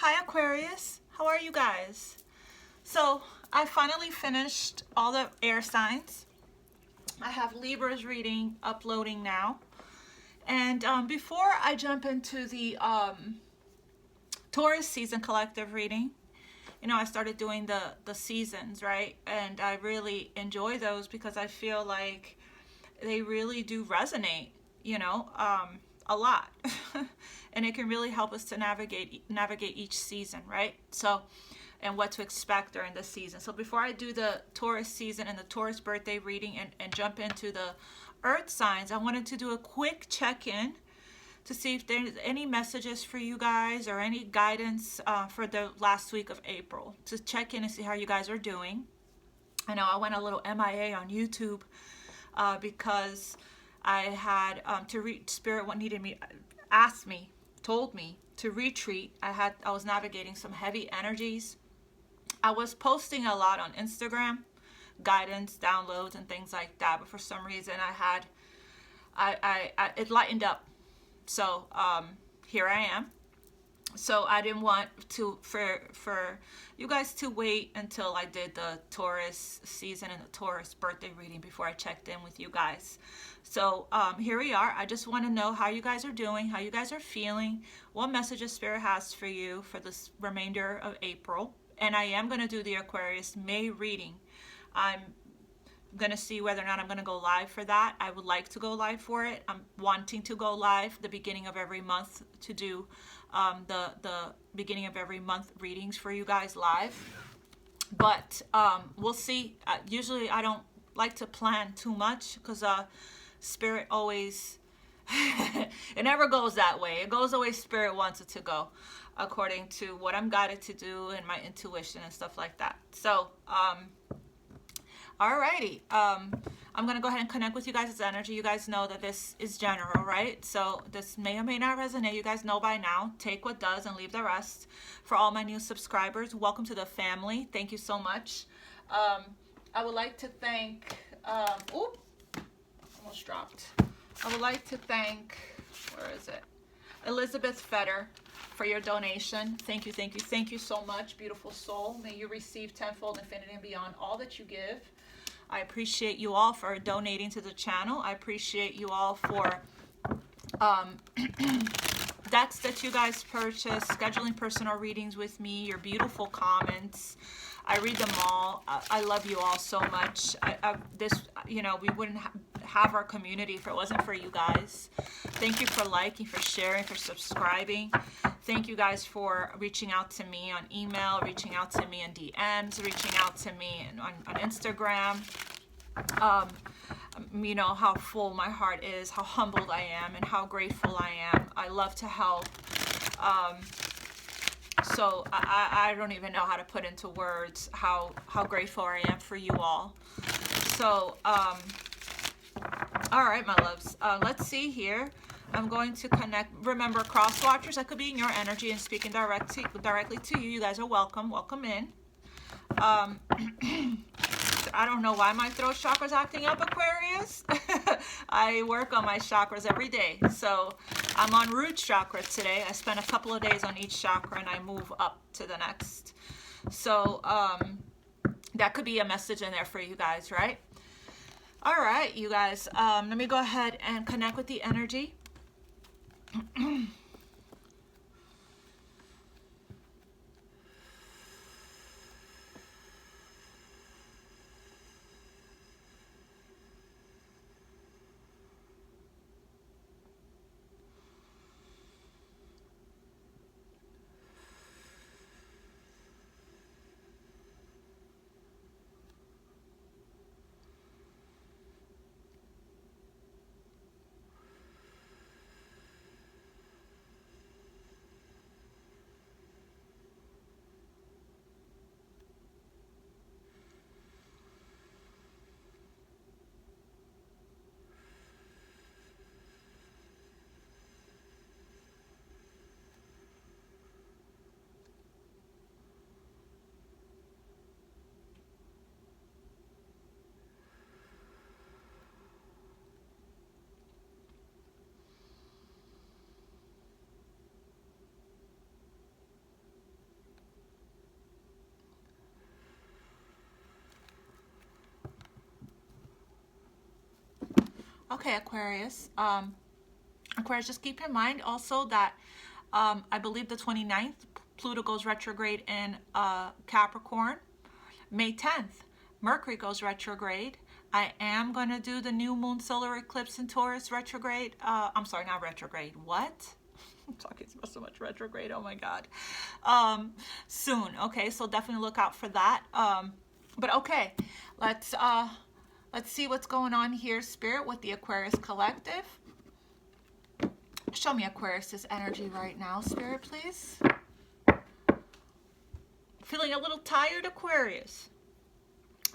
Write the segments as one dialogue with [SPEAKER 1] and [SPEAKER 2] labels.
[SPEAKER 1] Hi Aquarius, how are you guys? So I finally finished all the air signs. I have Libra's reading uploading now. And before I jump into the Taurus season collective reading, I started doing the seasons, right? And I really enjoy those because I feel like they really do resonate, a lot. And it can really help us to navigate each season, right? So, and what to expect during the season. So before I do the Taurus season and the Taurus birthday reading and jump into the earth signs, I wanted to do a quick check-in to see if there's any messages for you guys or any guidance for the last week of April, to check in and see how you guys are doing. I know I went a little MIA on YouTube because I had Spirit what needed me, told me to retreat. I was navigating some heavy energies. I was posting a lot on Instagram, guidance, downloads, and things like that. But for some reason, it lightened up. So here I am. So I didn't want for you guys to wait until I did the Taurus season and the Taurus birthday reading before I checked in with you guys. So here we are. I just want to know how you guys are doing, how you guys are feeling, what messages Spirit has for you for this remainder of April. And I am going to do the Aquarius May reading. I'm going to see whether or not I'm going to go live for that. I would like to go live for it. I'm wanting to go live the beginning of every month to do the beginning of every month readings for you guys live. But we'll see. Usually I don't like to plan too much because Spirit always, it never goes that way. It goes the way Spirit wants it to go, according to what I'm guided to do and my intuition and stuff like that. So, alrighty. I'm going to go ahead and connect with you guys' energy. You guys know that this is general, right? So this may or may not resonate. You guys know by now. Take what does and leave the rest. For all my new subscribers, welcome to the family. Thank you so much. I would like to thank, almost dropped. I would like to thank, where is it? Elizabeth Fetter for your donation. Thank you, thank you, thank you so much, beautiful soul. May you receive tenfold, infinity, and beyond all that you give. I appreciate you all for donating to the channel. I appreciate you all for decks that you guys purchase, scheduling personal readings with me, your beautiful comments. I read them all. I love you all so much. We wouldn't have our community if it wasn't for you guys. Thank you for liking, for sharing, for subscribing. Thank you guys for reaching out to me on email, reaching out to me in DMs, reaching out to me on Instagram. You know how full my heart is, how humbled I am, and how grateful I am. I love to help. So I don't even know how to put into words how grateful I am for you all. So, all right, my loves. Let's see here. I'm going to connect. Remember, cross watchers, I could be in your energy and speaking directly to you. You guys are welcome. Welcome in. I don't know why my throat chakra's acting up, Aquarius. I work on my chakras every day. So I'm on root chakra today. I spent a couple of days on each chakra and I move up to the next. So that could be a message in there for you guys, right? All right, you guys. Let me go ahead and connect with the energy. Okay, Aquarius. Aquarius, just keep in mind also that I believe the 29th, Pluto goes retrograde in Capricorn. May 10th, Mercury goes retrograde. I am going to do the new moon solar eclipse in Taurus retrograde. I'm sorry, not retrograde. What? I'm talking about so much retrograde. Oh my God. Soon. Okay, so definitely look out for that. But okay, let's see what's going on here, Spirit, with the Aquarius Collective. Show me Aquarius's energy right now, Spirit, please. Feeling a little tired, Aquarius.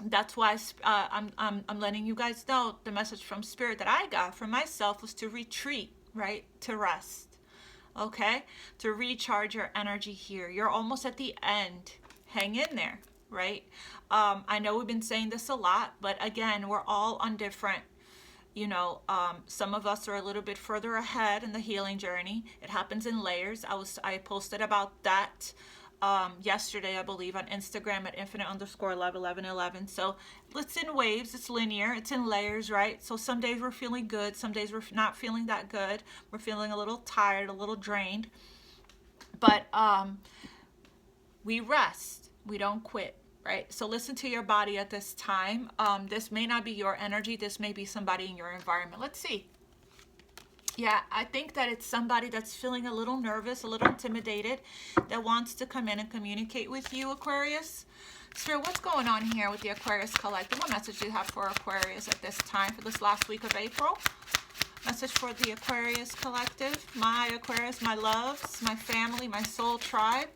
[SPEAKER 1] That's why I'm letting you guys know the message from Spirit that I got for myself was to retreat, right? To rest, okay? To recharge your energy here. You're almost at the end. Hang in there, right? I know we've been saying this a lot, but again, we're all on different, you know, some of us are a little bit further ahead in the healing journey. It happens in layers. I posted about that yesterday, I believe, on Instagram at Infinite_Love1111. So it's in waves, it's linear, it's in layers, right? So some days we're feeling good, some days we're not feeling that good. We're feeling a little tired, a little drained. But we rest, we don't quit, right? So listen to your body at this time. This may not be your energy, this may be somebody in your environment. Let's see. Yeah, I think that it's somebody that's feeling a little nervous, a little intimidated, that wants to come in and communicate with you, Aquarius. Spirit, what's going on here with the Aquarius Collective? What message do you have for Aquarius at this time, for this last week of April? Message for the Aquarius Collective. My Aquarius, my loves, my family, my soul tribe.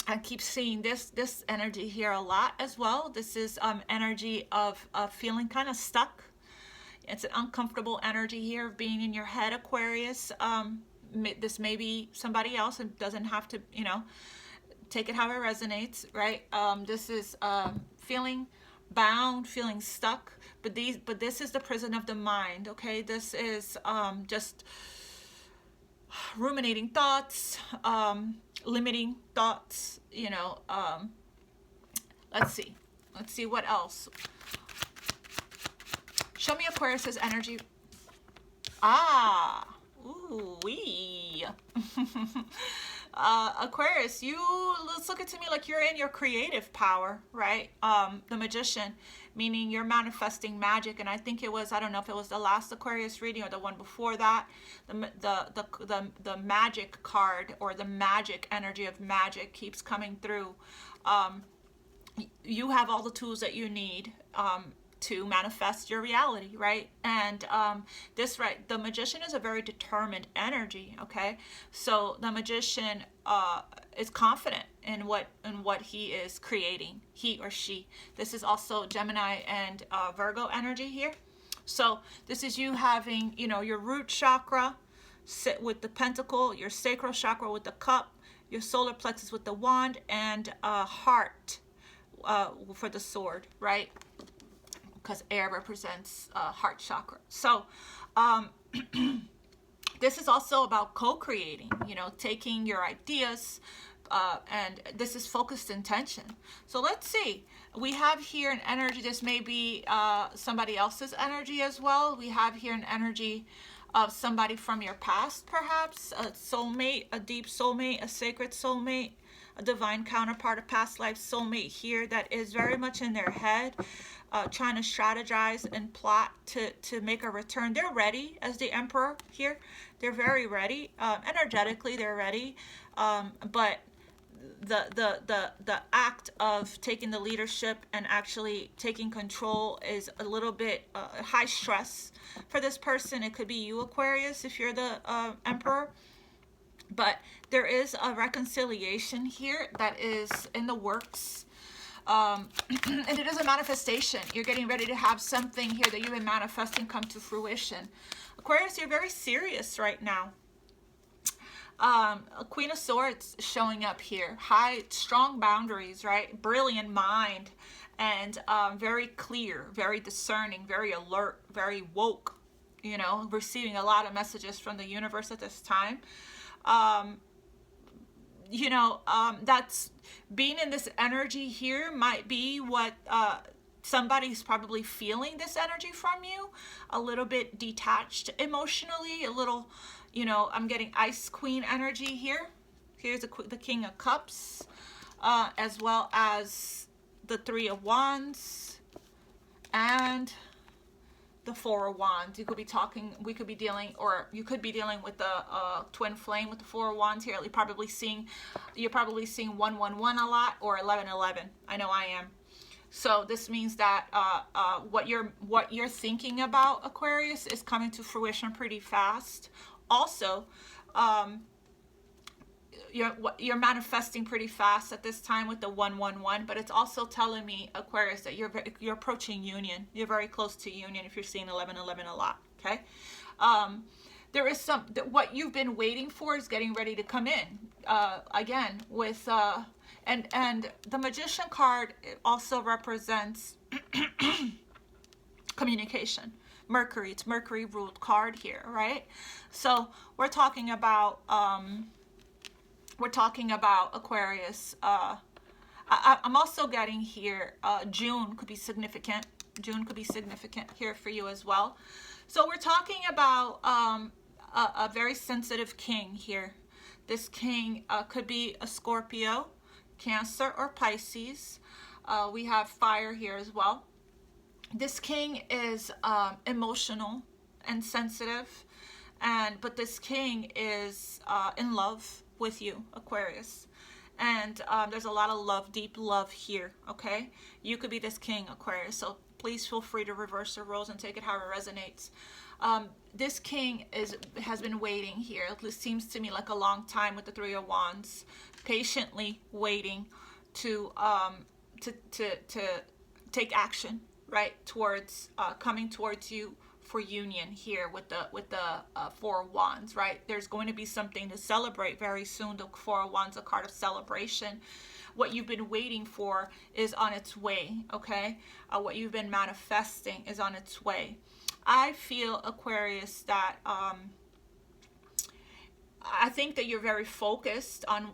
[SPEAKER 1] I keep seeing this energy here a lot as well. This is energy of feeling kind of stuck. It's an uncomfortable energy here of being in your head, Aquarius. This may be somebody else. It doesn't have to, you know, take it how it resonates, right? This is feeling bound, feeling stuck. But this is the prison of the mind, okay? This is just ruminating thoughts, limiting thoughts, you know. Let's see what else. Show me Aquarius's energy. Ooh wee. Aquarius, let's look at to me like you're in your creative power, right? The Magician, meaning you're manifesting magic. And I think it was, I don't know if it was the last Aquarius reading or the one before that, the magic card, or the magic energy of magic keeps coming through. You have all the tools that you need to manifest your reality, right? And the Magician is a very determined energy, okay? So the Magician is confident in what he is creating, he or she. This is also Gemini and Virgo energy here. So this is you having, you know, your root chakra sit with the pentacle, your sacral chakra with the cup, your solar plexus with the wand, and heart for the sword, right? Because air represents heart chakra. So this is also about co-creating, you know, taking your ideas, and this is focused intention. So let's see. We have here an energy. This may be somebody else's energy as well. We have here an energy of somebody from your past, perhaps, a soulmate, a deep soulmate, a sacred soulmate, a divine counterpart, a past life soulmate here that is very much in their head, trying to strategize and plot to make a return. They're ready as the Emperor here. They're very ready. Energetically, they're ready. But the act of taking the leadership and actually taking control is a little bit high stress for this person. It could be you, Aquarius, if you're the Emperor. But there is a reconciliation here that is in the works. And it is a manifestation. You're getting ready to have something here that you've been manifesting come to fruition. Aquarius, you're very serious right now. A Queen of Swords showing up here. High, strong boundaries, right? Brilliant mind. And very clear, very discerning, very alert, very woke. You know, receiving a lot of messages from the universe at this time. That's being in this energy here might be what somebody's probably feeling this energy from you, a little bit detached emotionally, a little, you know, I'm getting Ice Queen energy here. Here's the King of Cups, as well as the Three of Wands and the Four of Wands. You could be talking, we could be dealing, or you could be dealing with the twin flame with the Four of Wands here. You're probably seeing 111 a lot, or 1111. I know I am. So this means that what you're thinking about, Aquarius, is coming to fruition pretty fast. Also, you're manifesting pretty fast at this time with the 111, but it's also telling me, Aquarius, that you're approaching union. You're very close to union if you're seeing 1111 a lot. Okay, there is what you've been waiting for is getting ready to come in again with and the Magician card also represents communication. Mercury, it's Mercury ruled card here, right? So we're talking about Aquarius. I'm also getting here June could be significant. June could be significant here for you as well. So we're talking about a very sensitive king here. This king could be a Scorpio, Cancer, or Pisces. We have fire here as well. This king is emotional and sensitive, but this king is in love with you, Aquarius. And there's a lot of love, deep love here, okay? You could be this king, Aquarius, so please feel free to reverse the roles and take it how it resonates. This king has been waiting here. It seems to me like a long time with the Three of Wands, patiently waiting to take action, right, towards coming towards you for union here with the Four of Wands, right? There's going to be something to celebrate very soon. The Four of Wands, a card of celebration. What you've been waiting for is on its way, okay? What you've been manifesting is on its way. I feel, Aquarius, that I think that you're very focused on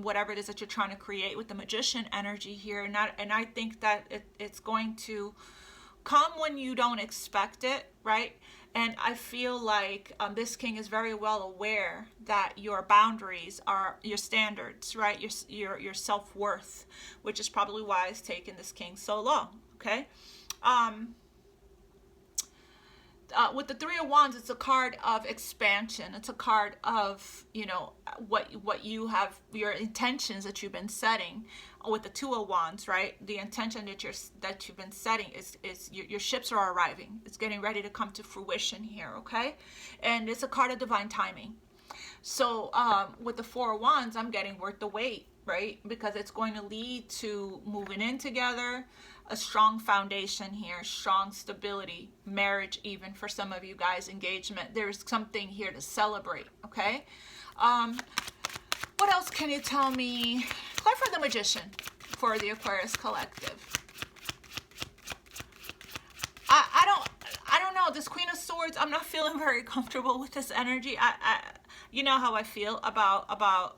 [SPEAKER 1] whatever it is that you're trying to create with the Magician energy here, and I think that it's going to come when you don't expect it, right? And I feel like this king is very well aware that your boundaries are your standards, right? Your self-worth, which is probably why it's taken this king so long, okay? With the Three of Wands, it's a card of expansion. It's a card of, you know, what you have, your intentions that you've been setting. With the Two of Wands, right? The intention that you've been setting is your ships are arriving. It's getting ready to come to fruition here, okay? And it's a card of divine timing. So with the Four of Wands, I'm getting worth the wait, right? Because it's going to lead to moving in together, a strong foundation here, strong stability, marriage even for some of you guys, engagement. There's something here to celebrate, okay? What else can you tell me? Clarify the Magician for the Aquarius collective. I don't know. This Queen of Swords, I'm not feeling very comfortable with this energy. You know how I feel about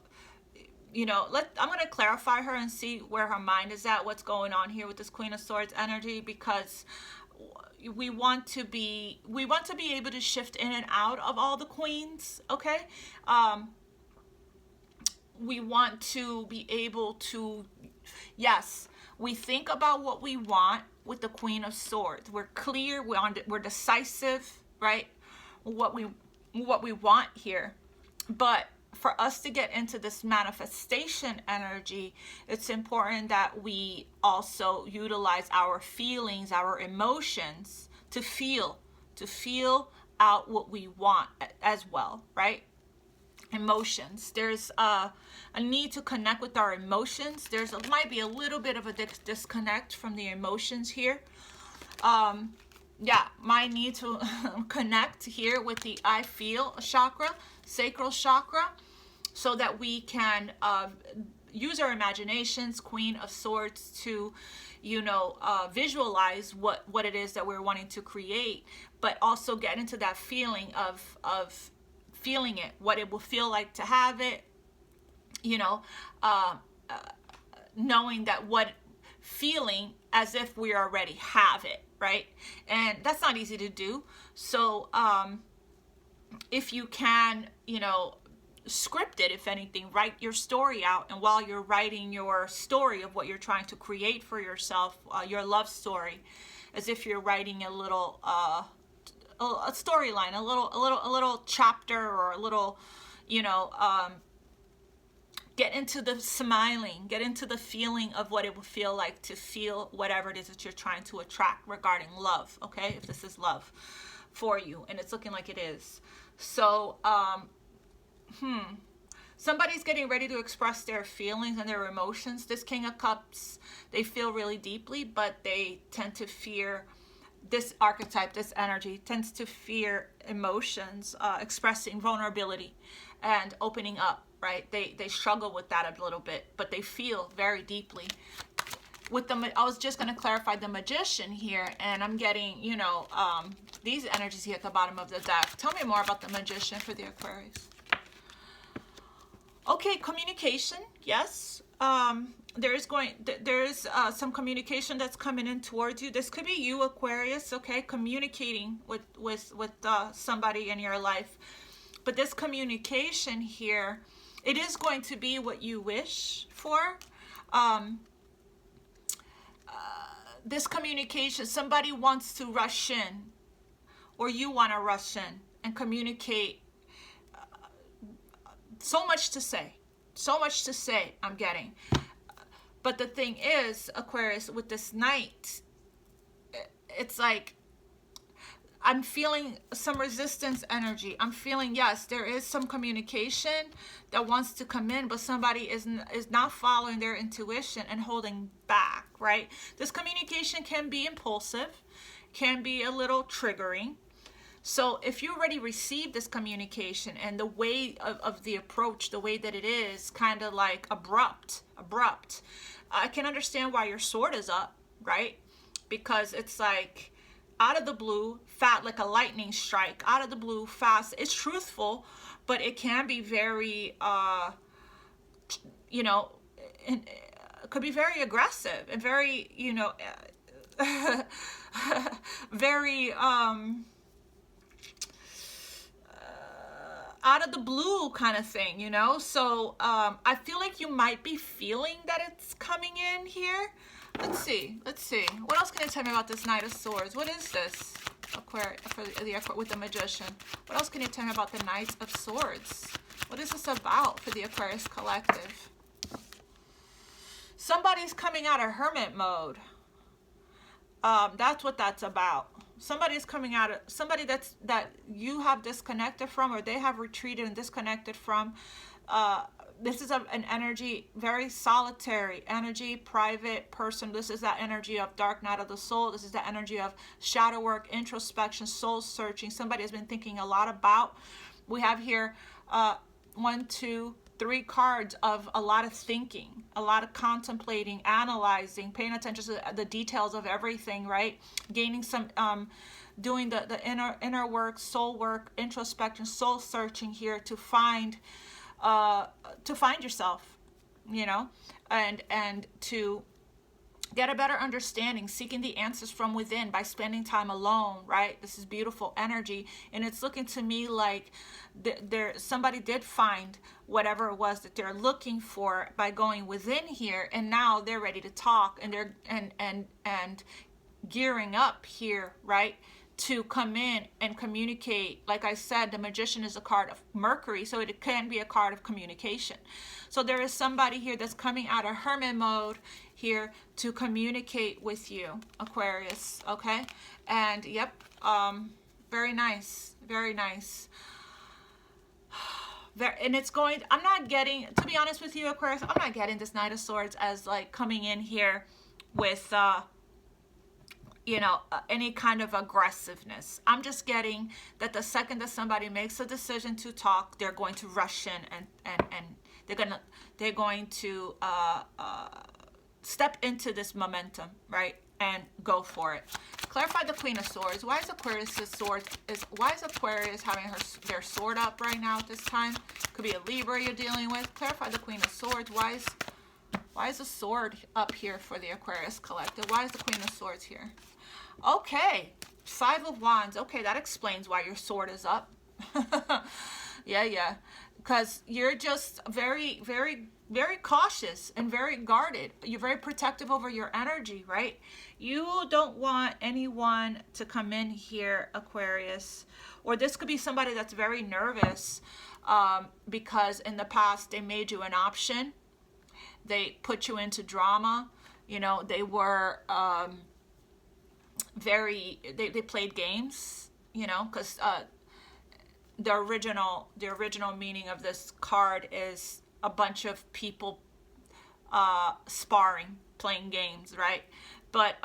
[SPEAKER 1] you know, I'm going to clarify her and see where her mind is at, what's going on here with this Queen of Swords energy, because we want to be able to shift in and out of all the queens, okay? We want to be able to, yes, we think about what we want with the Queen of Swords. We're clear, we're decisive, right? What we want here. But for us to get into this manifestation energy, it's important that we also utilize our feelings, our emotions to feel out what we want as well, right? Emotions. There's a need to connect with our emotions. Might be a little bit of a disconnect from the emotions here. Yeah, my need to connect here with the I feel chakra, sacral chakra, so that we can use our imaginations, Queen of Swords, to, you know, visualize what it is that we're wanting to create, but also get into that feeling of feeling it, what it will feel like to have it, you know, knowing that feeling as if we already have it, right? And that's not easy to do. So if you can, you know, script it, if anything, write your story out. And while you're writing your story of what you're trying to create for yourself, your love story, as if you're writing a little a storyline, a little chapter, or a little, you know, get into the smiling, get into the feeling of what it would feel like to feel whatever it is that you're trying to attract regarding love, okay? If this is love for you, and it's looking like it is. So, somebody's getting ready to express their feelings and their emotions. This King of Cups, they feel really deeply, but they tend to fear, this archetype, this energy tends to fear emotions, expressing vulnerability and opening up, right? They struggle with that a little bit, but they feel very deeply. With the, I was just going to clarify the Magician here, and I'm getting, you know, these energies here at the bottom of the deck. Tell me more about the Magician for the Aquarius. Okay, communication, yes. There's some communication that's coming in towards you. This could be you, Aquarius, okay, communicating with somebody in your life. But this communication here, it is going to be what you wish for. This communication, somebody wants to rush in, or you want to rush in and communicate. So much to say, I'm getting. But the thing is, Aquarius, with this Knight, it's like, I'm feeling some resistance energy. I'm feeling, yes, there is some communication that wants to come in, but somebody is not following their intuition and holding back, right? This communication can be impulsive, can be a little triggering. So if you already received this communication, and the way of the approach, the way that it is kind of like abrupt, I can understand why your sword is up, right? Because it's like out of the blue, like a lightning strike, out of the blue, fast. It's truthful, but it can be very, you know, it could be very aggressive and very, you know, very, out of the blue kind of thing, you know? So I feel like you might be feeling that it's coming in here. Let's see. What else can you tell me about this Knight of Swords? What is this? Aquarius, with the Magician. What else can you tell me about the Knight of Swords? What is this about for the Aquarius collective? Somebody's coming out of hermit mode. That's what that's about. Somebody's coming out of, somebody that you have disconnected from, or they have retreated and disconnected from. This is an energy, very solitary energy, private person. This is that energy of dark night of the soul. This is the energy of shadow work, introspection, soul searching. Somebody has been thinking a lot about. We have here 1, 2, 3 cards of a lot of thinking, a lot of contemplating, analyzing, paying attention to the details of everything, right? Gaining some, doing the inner work, soul work, introspection, soul searching here to find yourself, you know, and to get a better understanding, seeking the answers from within by spending time alone, right? This is beautiful energy, and it's looking to me like somebody did find whatever it was that they're looking for by going within here, and now they're ready to talk, and they're and gearing up here, right, to come in and communicate. Like I said, the Magician is a card of Mercury, so it can be a card of communication. So there is somebody here that's coming out of hermit mode here to communicate with you, Aquarius, okay? And yep, very nice, very nice. And it's going, I'm not getting, to be honest with you, Aquarius, I'm not getting this Knight of Swords as like coming in here with you know, any kind of aggressiveness. I'm just getting that the second that somebody makes a decision to talk, they're going to rush in and they're going to step into this momentum, right, and go for it. Clarify the Queen of Swords. Why is why is Aquarius having their sword up right now at this time? Could be a Libra you're dealing with. Clarify the Queen of Swords. Why is Why is the sword up here for the Aquarius collective? Why is the Queen of Swords here? Okay, Five of Wands. Okay, that explains why your sword is up. Yeah. Because you're just very, very, very cautious and very guarded. You're very protective over your energy, right? You don't want anyone to come in here, Aquarius. Or this could be somebody that's very nervous because in the past they made you an option. They put you into drama. You know, they were they played games, you know, because the original meaning of this card is a bunch of people sparring, playing games, right? But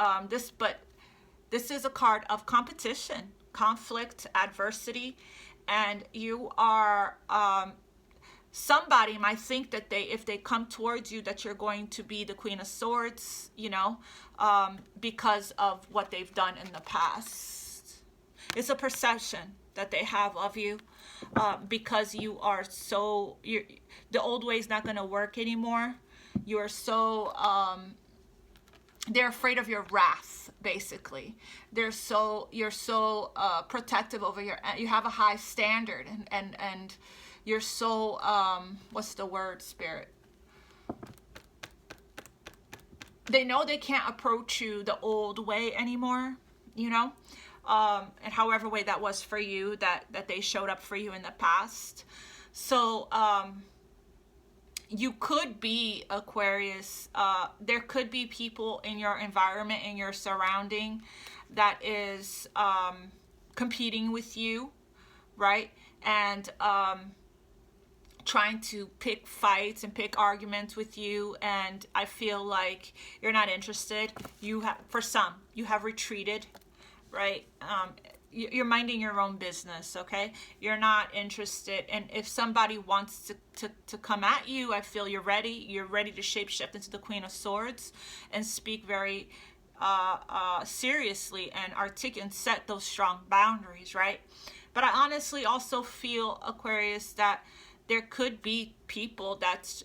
[SPEAKER 1] this is a card of competition, conflict, adversity, and you are somebody might think that if they come towards you that you're going to be the Queen of Swords, you know, because of what they've done in the past. It's a perception that they have of you because you are so, the old way is not going to work anymore. You are so, they're afraid of your wrath, basically. You're so protective over you have a high standard and you're so, what's the word, Spirit? They know they can't approach you the old way anymore, you know? And however way that was for you, that they showed up for you in the past. So, you could be, Aquarius, there could be people in your environment, in your surrounding, that is competing with you, right? And trying to pick fights and pick arguments with you, and I feel like you're not interested. You have, for some, you have retreated, right? You're minding your own business, okay? You're not interested, and if somebody wants to come at you, I feel you're ready. You're ready to shapeshift into the Queen of Swords and speak very seriously and articulate and set those strong boundaries, right? But I honestly also feel, Aquarius, that there could be people that's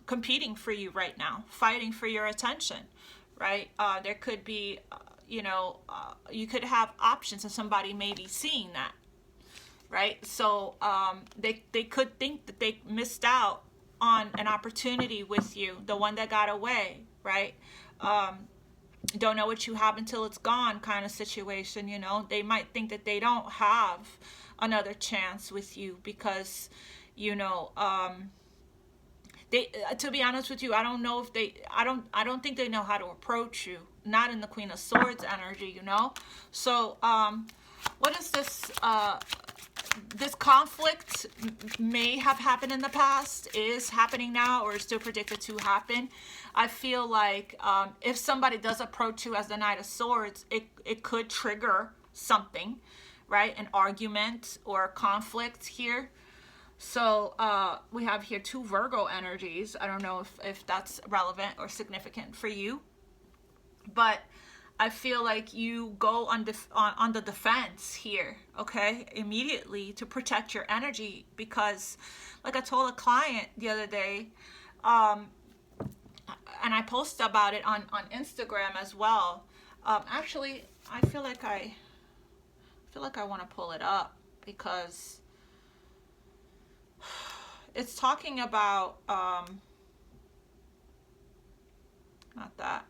[SPEAKER 1] competing for you right now, fighting for your attention, right? There could be, you know, you could have options and somebody may be seeing that, right? So they could think that they missed out on an opportunity with you, the one that got away, right? Don't know what you have until it's gone kind of situation, you know? They might think that they don't have another chance with you because, you know, they, to be honest with you, I don't know if I don't think they know how to approach you. Not in the Queen of Swords energy, you know? So, what is this? This conflict may have happened in the past, is happening now, or is still predicted to happen. I feel like if somebody does approach you as the Knight of Swords, it could trigger something, right? An argument or a conflict here. So we have here two Virgo energies. I don't know if that's relevant or significant for you, but I feel like you go on the defense here, okay, immediately to protect your energy because, like I told a client the other day, and I posted about it on Instagram as well. Actually, I feel like I want to pull it up because it's talking about not that.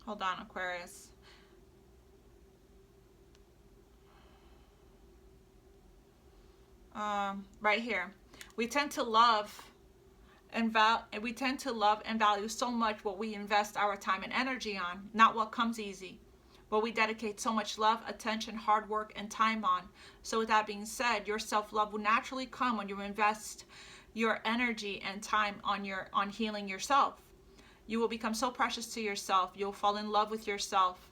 [SPEAKER 1] Hold on, Aquarius. Right here. We tend to love and value so much what we invest our time and energy on, not what comes easy. What we dedicate so much love, attention, hard work, and time on. So with that being said, your self-love will naturally come when you invest your energy and time on healing yourself. You will become so precious to yourself. You'll fall in love with yourself.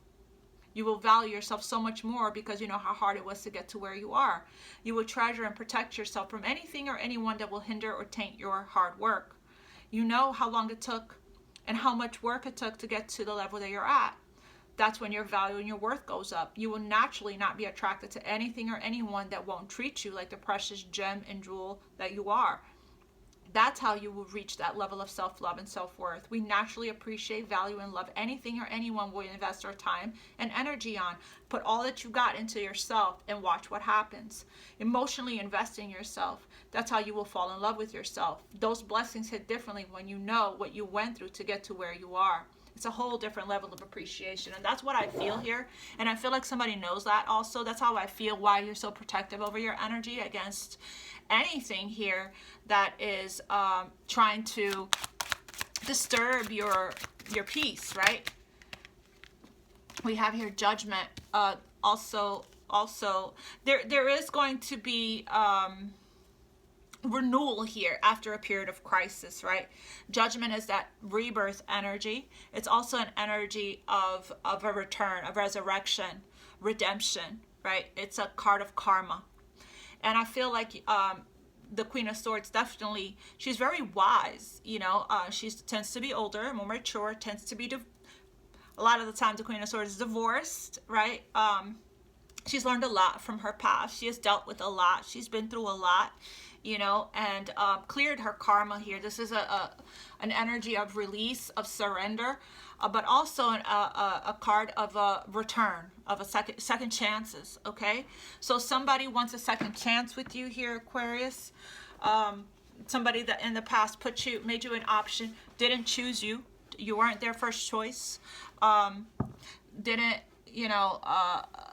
[SPEAKER 1] You will value yourself so much more because you know how hard it was to get to where you are. You will treasure and protect yourself from anything or anyone that will hinder or taint your hard work. You know how long it took and how much work it took to get to the level that you're at. that's when your value and your worth goes up. You will naturally not be attracted to anything or anyone that won't treat you like the precious gem and jewel that you are. That's how you will reach that level of self-love and self-worth. We naturally appreciate, value, and love anything or anyone we invest our time and energy on. Put all that you got into yourself and watch what happens. Emotionally invest in yourself. That's how you will fall in love with yourself. Those blessings hit differently when you know what you went through to get to where you are. It's a whole different level of appreciation. And that's what I feel here. And I feel like somebody knows that also. That's how I feel, why you're so protective over your energy against anything here that is trying to disturb your peace, right? We have here judgment. Also there is going to be renewal here after a period of crisis, right? Judgment is that rebirth energy. It's also an energy of a return, of resurrection, redemption, right? It's a card of karma. And I feel like the Queen of Swords, definitely, she's very wise, you know. She tends to be older, more mature, tends to be, a lot of the time the Queen of Swords is divorced, right? She's learned a lot from her past. She has dealt with a lot. She's been through a lot, you know, and cleared her karma here. This is an energy of release, of surrender, but also a card of a return, of a second chances, okay? So somebody wants a second chance with you here, Aquarius. Somebody that in the past made you an option, didn't choose you. You weren't their first choice. Didn't, you know,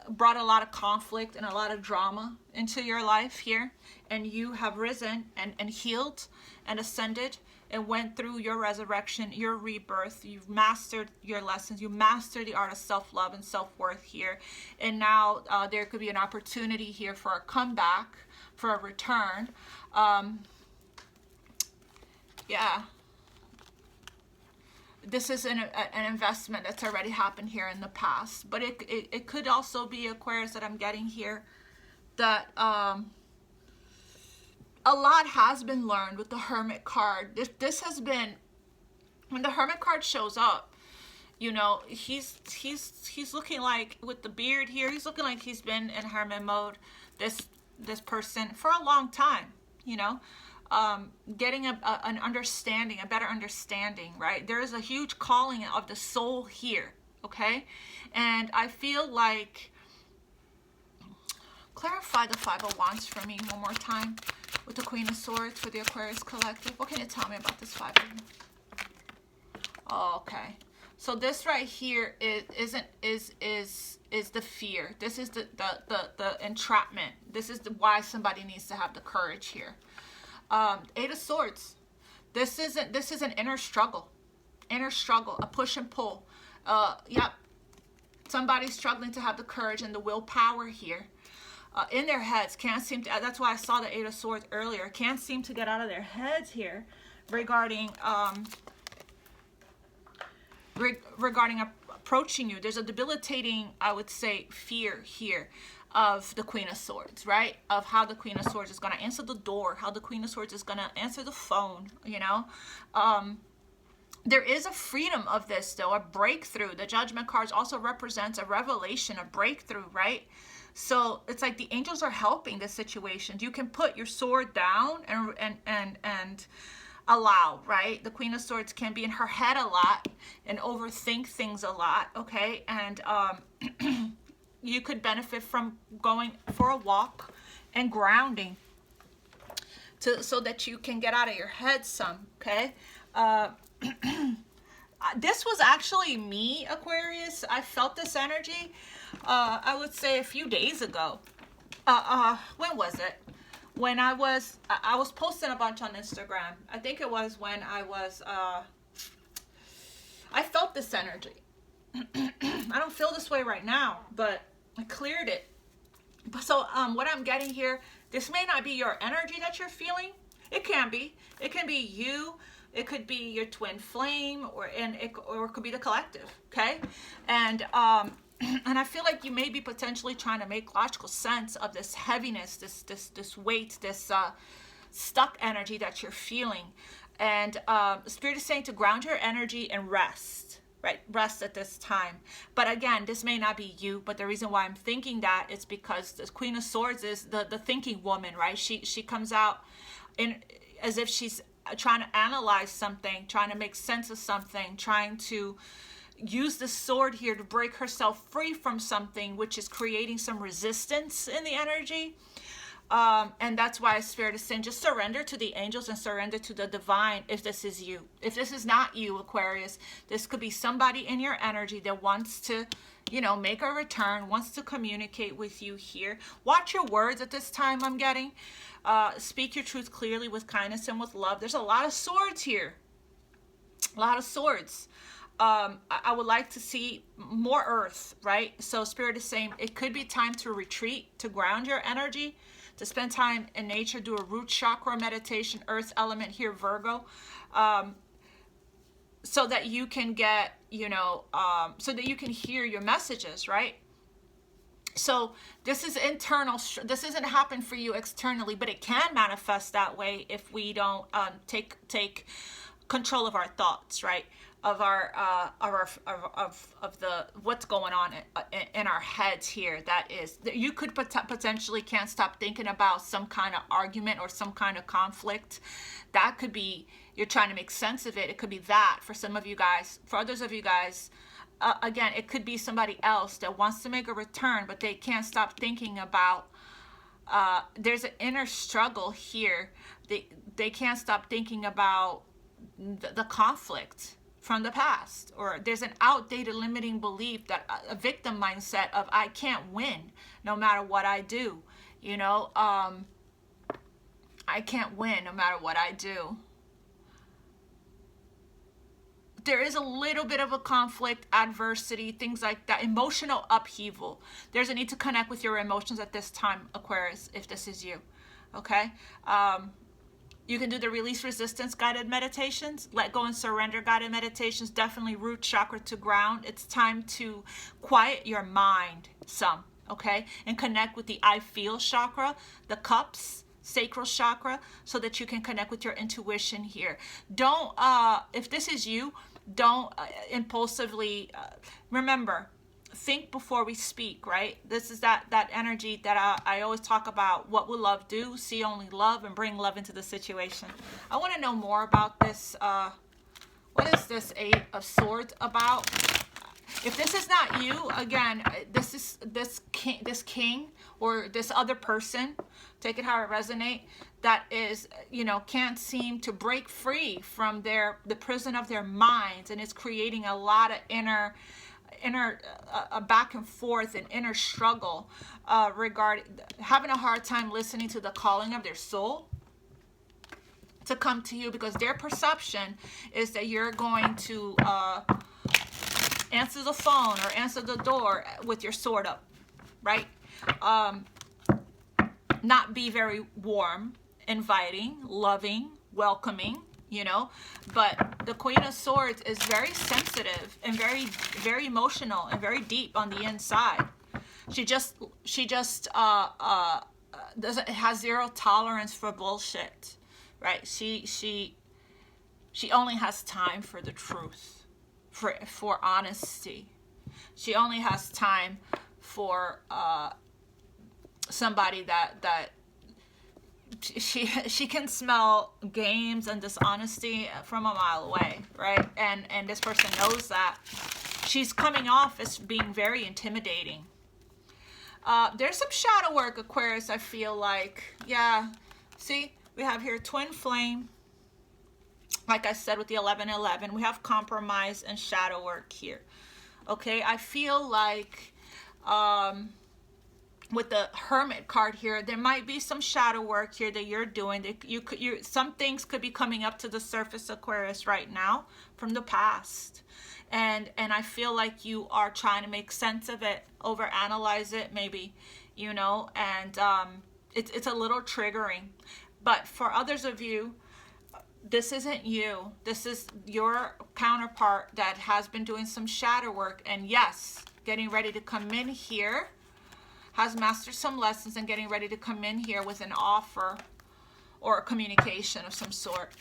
[SPEAKER 1] brought a lot of conflict and a lot of drama into your life here. And you have risen and healed and ascended and went through your resurrection, your rebirth. You've mastered your lessons. You mastered the art of self-love and self-worth here. And now there could be an opportunity here for a comeback, for a return. Yeah. This is an investment that's already happened here in the past. But it could also be, Aquarius, that I'm getting here, that a lot has been learned with the Hermit card. This has been, when the Hermit card shows up, you know, he's looking like, with the beard here, he's looking like he's been in hermit mode, this person, for a long time, you know. Getting an understanding, a better understanding, right? There is a huge calling of the soul here, okay? And I feel like, clarify the Five of Wands for me one more time with the Queen of Swords for the Aquarius Collective. What can you tell me about this Five of Wands? Oh, okay. So this right here is the fear. This is the entrapment. This is why somebody needs to have the courage here. Eight of Swords. This is an inner struggle, a push and pull. Yep. Somebody's struggling to have the courage and the willpower here. In their heads, can't seem to, that's why I saw the Eight of Swords earlier, can't seem to get out of their heads here regarding approaching you. There's a debilitating, I would say, fear here of the Queen of Swords, right? Of how the Queen of Swords is going to answer the door, how the Queen of Swords is going to answer the phone, you know? There is a freedom of this, though, a breakthrough. The Judgment cards also represents a revelation, a breakthrough, right? So it's like the angels are helping this situation. You can put your sword down and allow, right? The Queen of Swords can be in her head a lot and overthink things a lot, okay? And you could benefit from going for a walk and grounding so that you can get out of your head some, okay? This was actually me, Aquarius. I felt this energy, I would say a few days ago. When was it? When I was posting a bunch on Instagram. I think it was when I felt this energy. I don't feel this way right now, but I cleared it. So what I'm getting here, this may not be your energy that you're feeling. It can be. It can be you. It could be your twin flame, or it could be the collective, okay? And I feel like you may be potentially trying to make logical sense of this heaviness, this weight, this stuck energy that you're feeling. And Spirit is saying to ground your energy and rest, right? Rest at this time. But again, this may not be you, but the reason why I'm thinking that is because the Queen of Swords is the thinking woman, right? She comes out in as if she's trying to analyze something, trying to make sense of something, trying to use the sword here to break herself free from something which is creating some resistance in the energy. And that's why Spirit is saying, just surrender to the angels and surrender to the divine if this is you. If this is not you, Aquarius, this could be somebody in your energy that wants to, you know, make a return, wants to communicate with you here. Watch your words at this time, I'm getting. Speak your truth clearly with kindness and with love. There's a lot of swords here. A lot of swords. I would like to see more earth, right? So Spirit is saying it could be time to retreat, to ground your energy, to spend time in nature, do a root chakra meditation, earth element here, Virgo, so that you can get, you know, so that you can hear your messages, right? So this is internal. This isn't happen for you externally, but it can manifest that way if we don't take control of our thoughts, right? Of our of the what's going on in our heads here. That is, you could potentially can't stop thinking about some kind of argument or some kind of conflict. That could be you're trying to make sense of it. It could be that for some of you guys. For others of you guys, again, it could be somebody else that wants to make a return, but they can't stop thinking about. There's an inner struggle here. They can't stop thinking about the conflict from the past, or there's an outdated limiting belief, that a victim mindset of I can't win no matter what I do, you know, I can't win no matter what I do. There is a little bit of a conflict, adversity, things like that, emotional upheaval. There's a need to connect with your emotions at this time, Aquarius, if this is you, okay? You can do the release resistance guided meditations, let go and surrender guided meditations, definitely root chakra to ground. It's time to quiet your mind some, okay? And connect with the I feel chakra, the cups, sacral chakra, so that you can connect with your intuition here. Don't, if this is you, don't impulsively, remember, think before we speak, right? This is that energy that I always talk about. What will love do? See only love and bring love into the situation. I want to know more about this. What is this Eight of Swords about? If this is not you, again, this king or this other person, take it how it resonates, that is, you know, can't seem to break free from the prison of their minds, and it's creating a lot of inner back and forth and inner struggle regarding having a hard time listening to the calling of their soul to come to you, because their perception is that you're going to answer the phone or answer the door with your sword up, right? Not be very warm, inviting, loving, welcoming, you know, but the Queen of Swords is very sensitive and very, very emotional and very deep on the inside. She just has zero tolerance for bullshit, right? She only has time for the truth, for honesty. She only has time for somebody that she can smell games and dishonesty from a mile away, right? And this person knows that. She's coming off as being very intimidating. There's some shadow work, Aquarius, I feel like. Yeah, see, we have here twin flame. Like I said, with the 1111, we have compromise and shadow work here. Okay, I feel like with the Hermit card here, there might be some shadow work here that you're doing. That some things could be coming up to the surface, Aquarius, right now from the past, and I feel like you are trying to make sense of it, overanalyze it, maybe, you know, and it's a little triggering. But for others of you, this isn't you. This is your counterpart that has been doing some shadow work, and yes, getting ready to come in here, has mastered some lessons and getting ready to come in here with an offer or communication of some sort.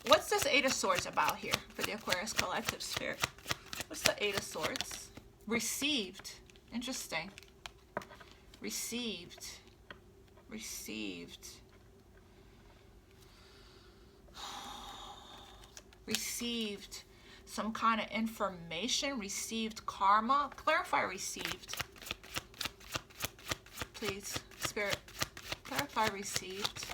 [SPEAKER 1] What's this Eight of Swords about here for the Aquarius collective spirit? What's the Eight of Swords? Received. Interesting. Received. Received. Received some kind of information. Received karma. Clarify received. Please, Spirit. Clarify received.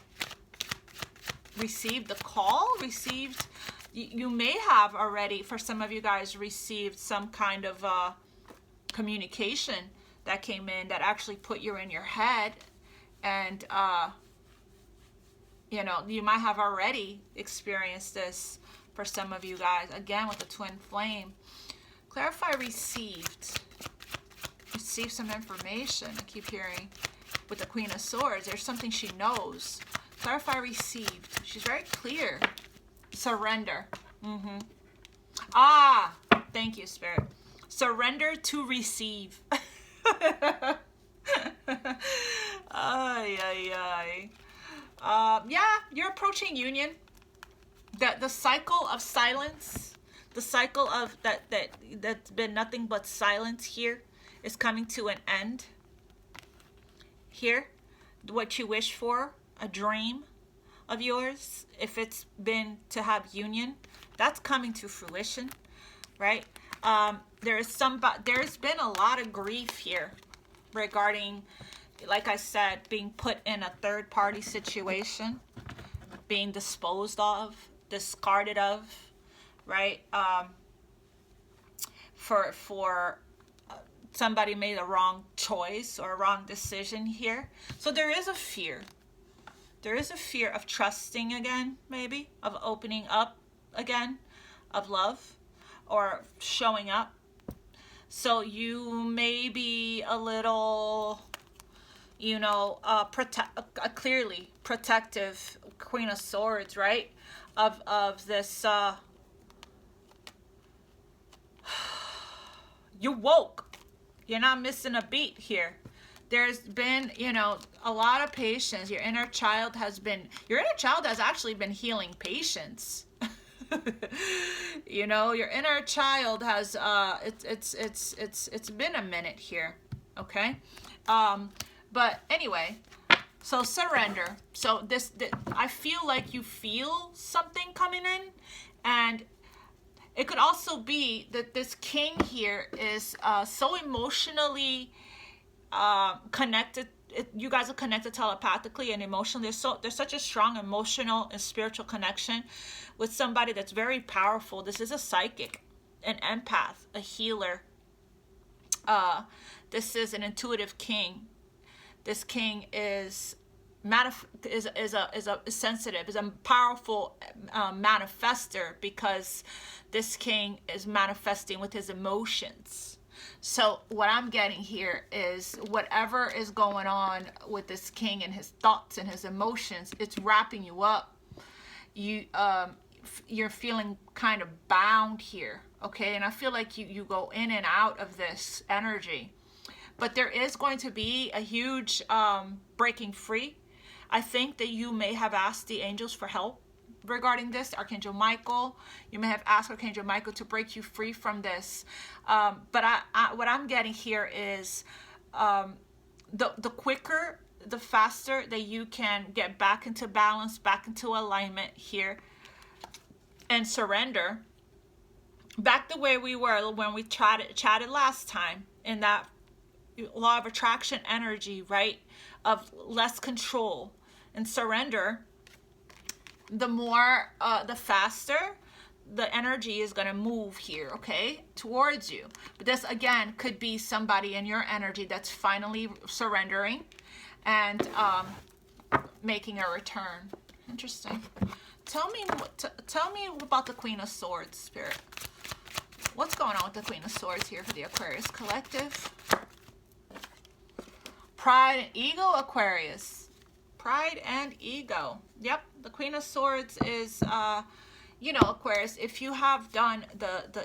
[SPEAKER 1] Received the call? Received. You may have already, for some of you guys, received some kind of communication that came in that actually put you in your head. And, you know, you might have already experienced this for some of you guys. Again, with the twin flame. Clarify received. Receive some information. I keep hearing with the Queen of Swords. There's something she knows. Clarify received. She's very clear. Surrender. Ah, thank you, Spirit. Surrender to receive. Ay, ay, ay. Yeah, you're approaching union. The cycle of silence, the cycle of that's been nothing but silence here is coming to an end. Here, what you wish for, a dream of yours, if it's been to have union, that's coming to fruition, right? There's been a lot of grief here regarding, like I said, being put in a third-party situation, being disposed of, discarded of, right? For somebody made a wrong choice or a wrong decision here. So there is a fear. There is a fear of trusting again, maybe, of opening up again, of love, or showing up. So you may be a little, you know, clearly protective Queen of Swords, right? Of this, you woke. You're not missing a beat here. There's been, you know, a lot of patience. Your inner child has actually been healing patience. You know, your inner child has, it's been a minute here. Okay. But anyway, so surrender. So this I feel like you feel something coming in, and it could also be that this king here is so emotionally connected. You guys are connected telepathically and emotionally. There's such a strong emotional and spiritual connection with somebody that's very powerful. This is a psychic, an empath, a healer. This is an intuitive king. This king is sensitive, is a powerful manifester, because this king is manifesting with his emotions. So what I'm getting here is whatever is going on with this king and his thoughts and his emotions, it's wrapping you up. You're feeling kind of bound here, okay? And I feel like you go in and out of this energy. But there is going to be a huge breaking free. I think that you may have asked the angels for help regarding this. Archangel Michael, you may have asked Archangel Michael to break you free from this. But what I'm getting here is the quicker, the faster that you can get back into balance, back into alignment here, and surrender back the way we were when we chatted last time, in that law of attraction energy, right? Of less control and surrender. The more, the faster the energy is going to move here, okay, towards you. But this, again, could be somebody in your energy that's finally surrendering and making a return. Interesting. Tell me about the Queen of Swords, Spirit. What's going on with the Queen of Swords here for the Aquarius collective? Pride and ego, Aquarius. Pride and ego. Yep, the Queen of Swords is, you know, Aquarius, if you have done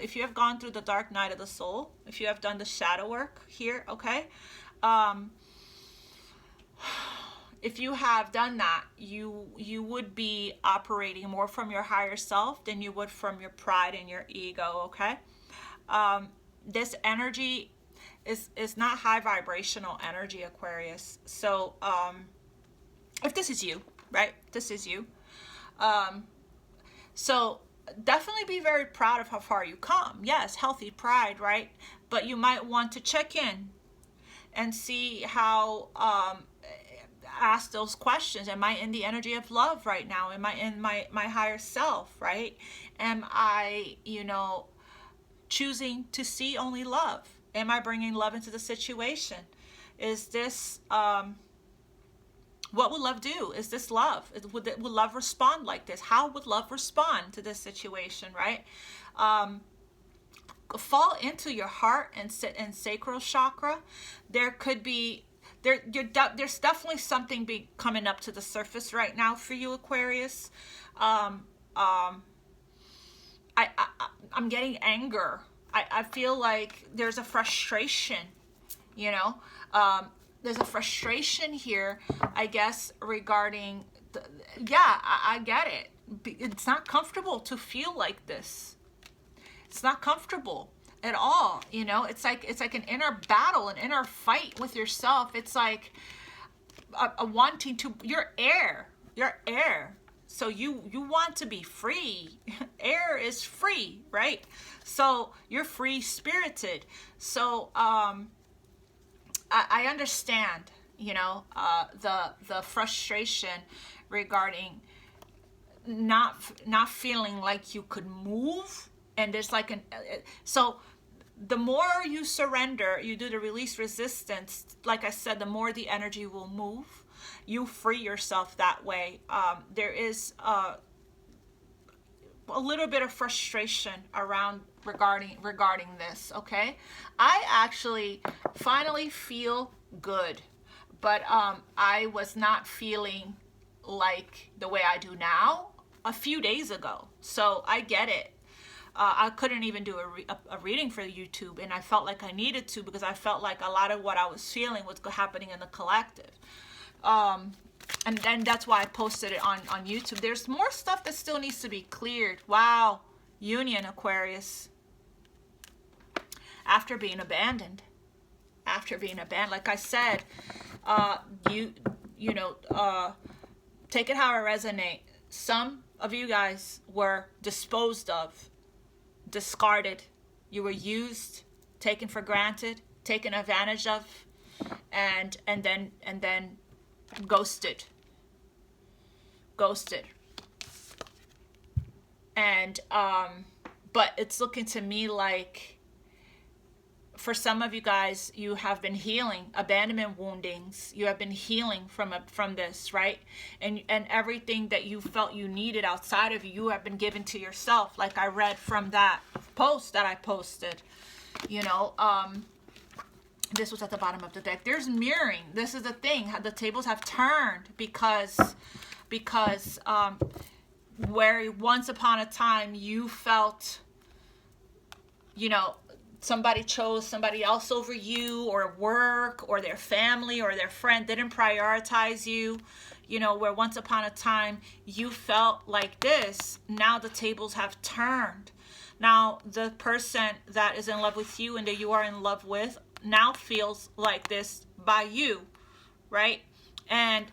[SPEAKER 1] if you have gone through the dark night of the soul, if you have done the shadow work here, okay, if you have done that, you would be operating more from your higher self than you would from your pride and your ego, okay? This energy is not high vibrational energy, Aquarius. So if this is you, right? This is you. So definitely be very proud of how far you come. Yes, healthy pride, right? But you might want to check in and see how, ask those questions. Am I in the energy of love right now? Am I in my higher self, right? Am I, choosing to see only love? Am I bringing love into the situation? Is this, what would love do? Is this love? Would love respond like this? How would love respond to this situation, right? Fall into your heart and sit in sacral chakra. There could be, there's definitely something coming up to the surface right now for you, Aquarius. I'm getting anger. I feel like there's a frustration, there's a frustration here, I guess, regarding, I get it. It's not comfortable to feel like this. It's not comfortable at all, It's like an inner battle, an inner fight with yourself. It's like a wanting to, you're air. So you want to be free. Air is free, right? So you're free spirited. So I understand, the frustration regarding not feeling like you could move. And there's like so the more you surrender, you do the release resistance, like I said, the more the energy will move. You free yourself that way. There is a little bit of frustration regarding this, okay? I actually finally feel good, but I was not feeling like the way I do now a few days ago. So I get it. I couldn't even do a reading for YouTube, and I felt like I needed to, because I felt like a lot of what I was feeling was happening in the collective. And then that's why I posted it on YouTube. There's more stuff that still needs to be cleared. Wow. Union, Aquarius. After being abandoned. Like I said, take it how it resonates. Some of you guys were disposed of, discarded. You were used, taken for granted, taken advantage of, and then ghosted. And but it's looking to me like, for some of you guys, you have been healing abandonment woundings. You have been healing from this, right? And everything that you felt you needed outside of you, you have been given to yourself. Like I read from that post that I posted, this was at the bottom of the deck. There's mirroring. This is the thing. The tables have turned because where once upon a time you felt, somebody chose somebody else over you, or work, or their family, or their friend didn't prioritize you, where once upon a time you felt like this. Now the tables have turned. Now the person that is in love with you and that you are in love with now feels like this by you, right? And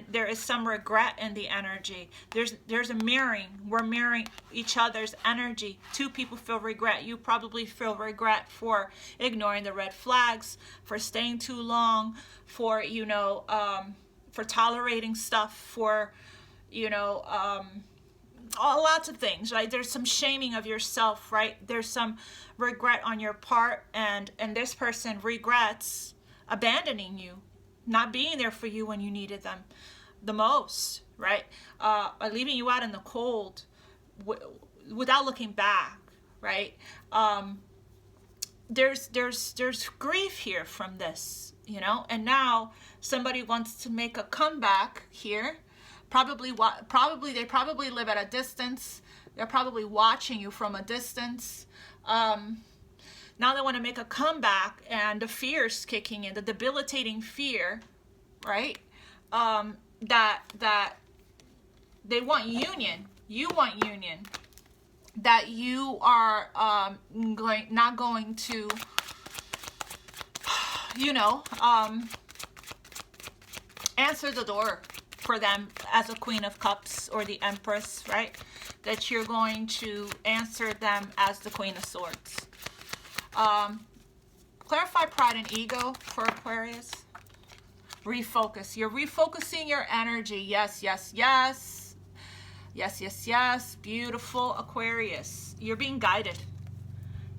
[SPEAKER 1] there is some regret in the energy. There's a mirroring. We're mirroring each other's energy. Two people feel regret. You probably feel regret for ignoring the red flags, for staying too long, for for tolerating stuff, for lots of things, right? There's some shaming of yourself, right? There's some regret on your part, and this person regrets abandoning you, not being there for you when you needed them the most, right? Leaving you out in the cold without looking back, right? There's grief here from this, and now somebody wants to make a comeback here. They probably live at a distance. They're probably watching you from a distance. Now they want to make a comeback, and the fear's kicking in, the debilitating fear, right? that they want union. You want union. That you are not going to, you know, answer the door for them as a Queen of Cups or the Empress, right? That you're going to answer them as the Queen of Swords. Clarify pride and ego for Aquarius. Refocus. You're refocusing your energy. Yes, yes, yes. Yes, yes, yes. Beautiful, Aquarius. You're being guided.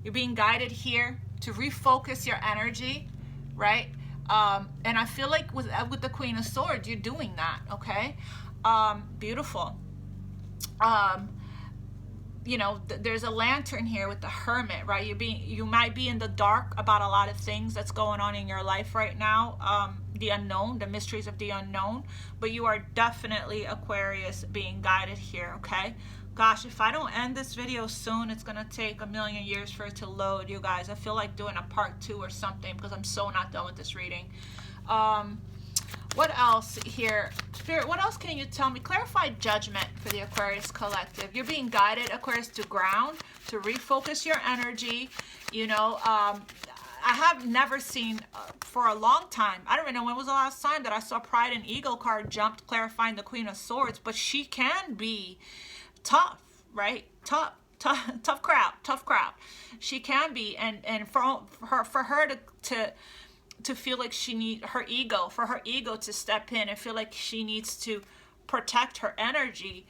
[SPEAKER 1] You're being guided here to refocus your energy, right? And I feel like with the Queen of Swords, you're doing that, okay? Beautiful. You know, there's a lantern here with the Hermit, right? You might be in the dark about a lot of things that's going on in your life right now. The unknown, the mysteries of the unknown, but you are definitely, Aquarius, being guided here, okay? Gosh, if I don't end this video soon, it's gonna take a million years for it to load, you guys. I feel like doing a part 2 or something because I'm so not done with this reading. What else here? Spirit, what else can you tell me? Clarify judgment for the Aquarius collective. You're being guided, Aquarius, to ground, to refocus your energy. You know, I have never seen, for a long time, I don't even know when was the last time that I saw Pride and Ego card jumped clarifying the Queen of Swords, but she can be tough, right? Tough crowd. She can be, and for her to feel like she needs her ego, for her ego to step in and feel like she needs to protect her energy,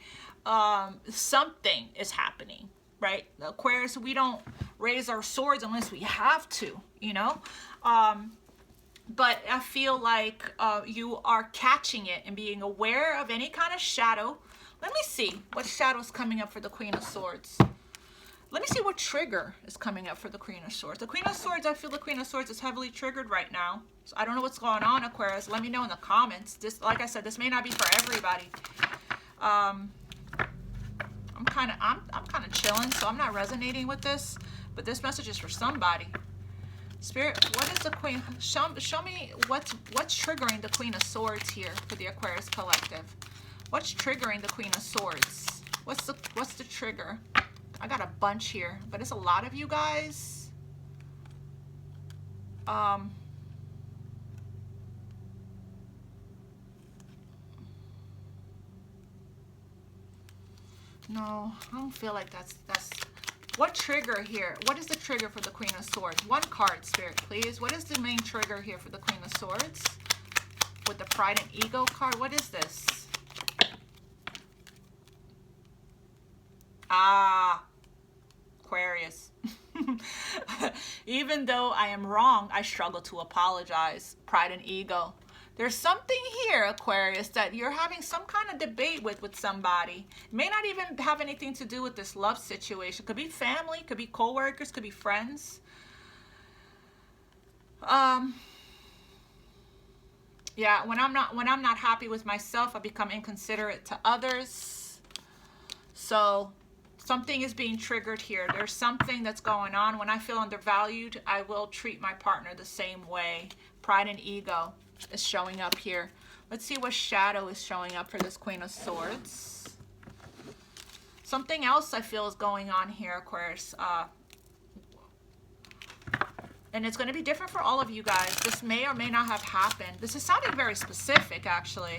[SPEAKER 1] something is happening, right? Aquarius, we don't raise our swords unless we have to, you know? But I feel like you are catching it and being aware of any kind of shadow. Let me see what shadow is coming up for the Queen of Swords. Let me see what trigger is coming up for the Queen of Swords. The Queen of Swords, I feel the Queen of Swords is heavily triggered right now. So I don't know what's going on, Aquarius. Let me know in the comments. This, like I said, this may not be for everybody. I'm kind of chilling, so I'm not resonating with this. But this message is for somebody. Spirit, what is the Queen? Show me what's triggering the Queen of Swords here for the Aquarius collective. What's triggering the Queen of Swords? What's the trigger? I got a bunch here, but it's a lot of you guys. No, I don't feel like that's what trigger here? What is the trigger for the Queen of Swords? One card, Spirit, please. What is the main trigger here for the Queen of Swords? With the Pride and Ego card, what is this? Aquarius. Even though I am wrong, I struggle to apologize. Pride and Ego. There's something here, Aquarius, that you're having some kind of debate with somebody. It may not even have anything to do with this love situation. Could be family, could be co-workers, could be friends. Yeah, when I'm not happy with myself, I become inconsiderate to others. So something is being triggered here. There's something that's going on. When I feel undervalued, I will treat my partner the same way. Pride and Ego is showing up here. Let's see what shadow is showing up for this Queen of Swords. Something else I feel is going on here, Aquarius. And it's going to be different for all of you guys. This may or may not have happened. This is sounding very specific, actually.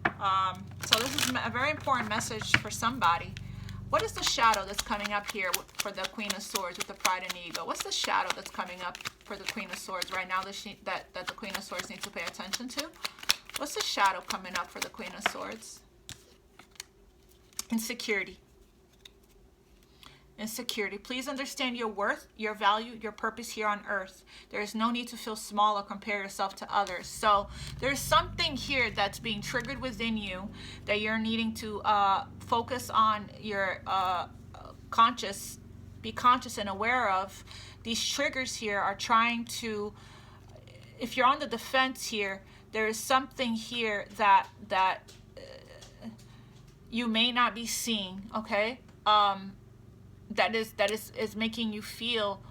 [SPEAKER 1] So this is a very important message for somebody. What is the shadow that's coming up here for the Queen of Swords with the Pride and Ego? What's the shadow that's coming up for the Queen of Swords right now that the Queen of Swords needs to pay attention to? What's the shadow coming up for the Queen of Swords? Insecurity. Insecurity. Please understand your worth, your value, your purpose here on earth. There is no need to feel small or compare yourself to others. So there's something here that's being triggered within you that you're needing to focus on your be conscious and aware of. These triggers here are trying to, if you're on the defense here, there is something here that you may not be seeing, okay? That is making you feel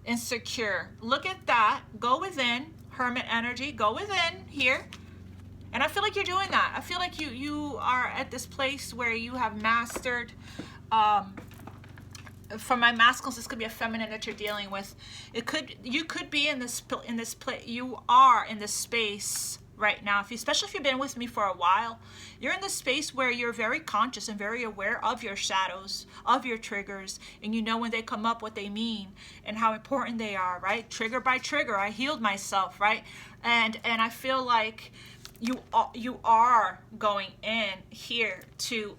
[SPEAKER 1] insecure. Look at that. Go within. Hermit energy. Go within here. And I feel like you're doing that. I feel like you are at this place where you have mastered, for my masculines, this could be a feminine that you're dealing with. You could be in this place. You are in this space right now. Especially if you've been with me for a while, you're in this space where you're very conscious and very aware of your shadows, of your triggers, and you know when they come up what they mean and how important they are, right? Trigger by trigger, I healed myself, right? And I feel like you are going in here to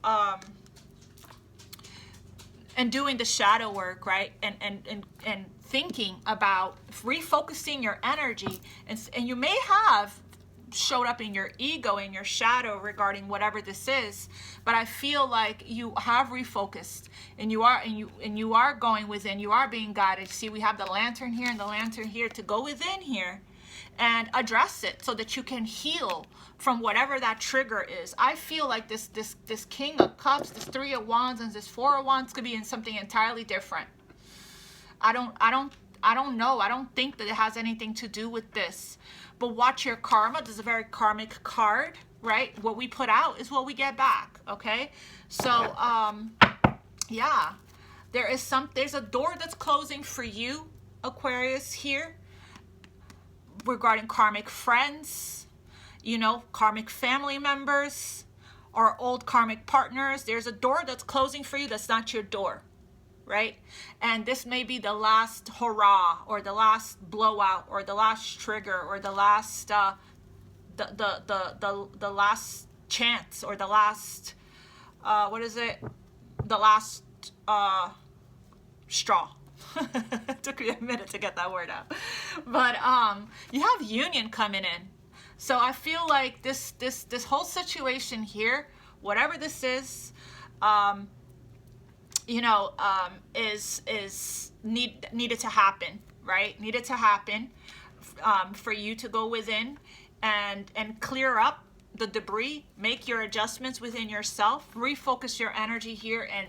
[SPEAKER 1] and doing the shadow work, right? And thinking about refocusing your energy, and you may have showed up in your ego, in your shadow regarding whatever this is, but I feel like you have refocused, and you are going within, you are being guided. See, we have the lantern here and the lantern here to go within here and address it so that you can heal from whatever that trigger is. I feel like this King of Cups, this Three of Wands, and this Four of Wands could be in something entirely different. I don't know. I don't think that it has anything to do with this. But watch your karma. This is a very karmic card, right? What we put out is what we get back, okay? So, yeah. There's a door that's closing for you, Aquarius, here, regarding karmic friends, you know, karmic family members, or old karmic partners. There's a door that's closing for you that's not your door, right? And this may be the last hurrah, or the last blowout, or the last trigger, or the last the last chance, or the last what is it? The last straw. It took me a minute to get that word out. But you have union coming in. So I feel like this whole situation here, whatever this is, you know, is needed to happen, right? Needed to happen for you to go within and clear up the debris, make your adjustments within yourself, refocus your energy here, and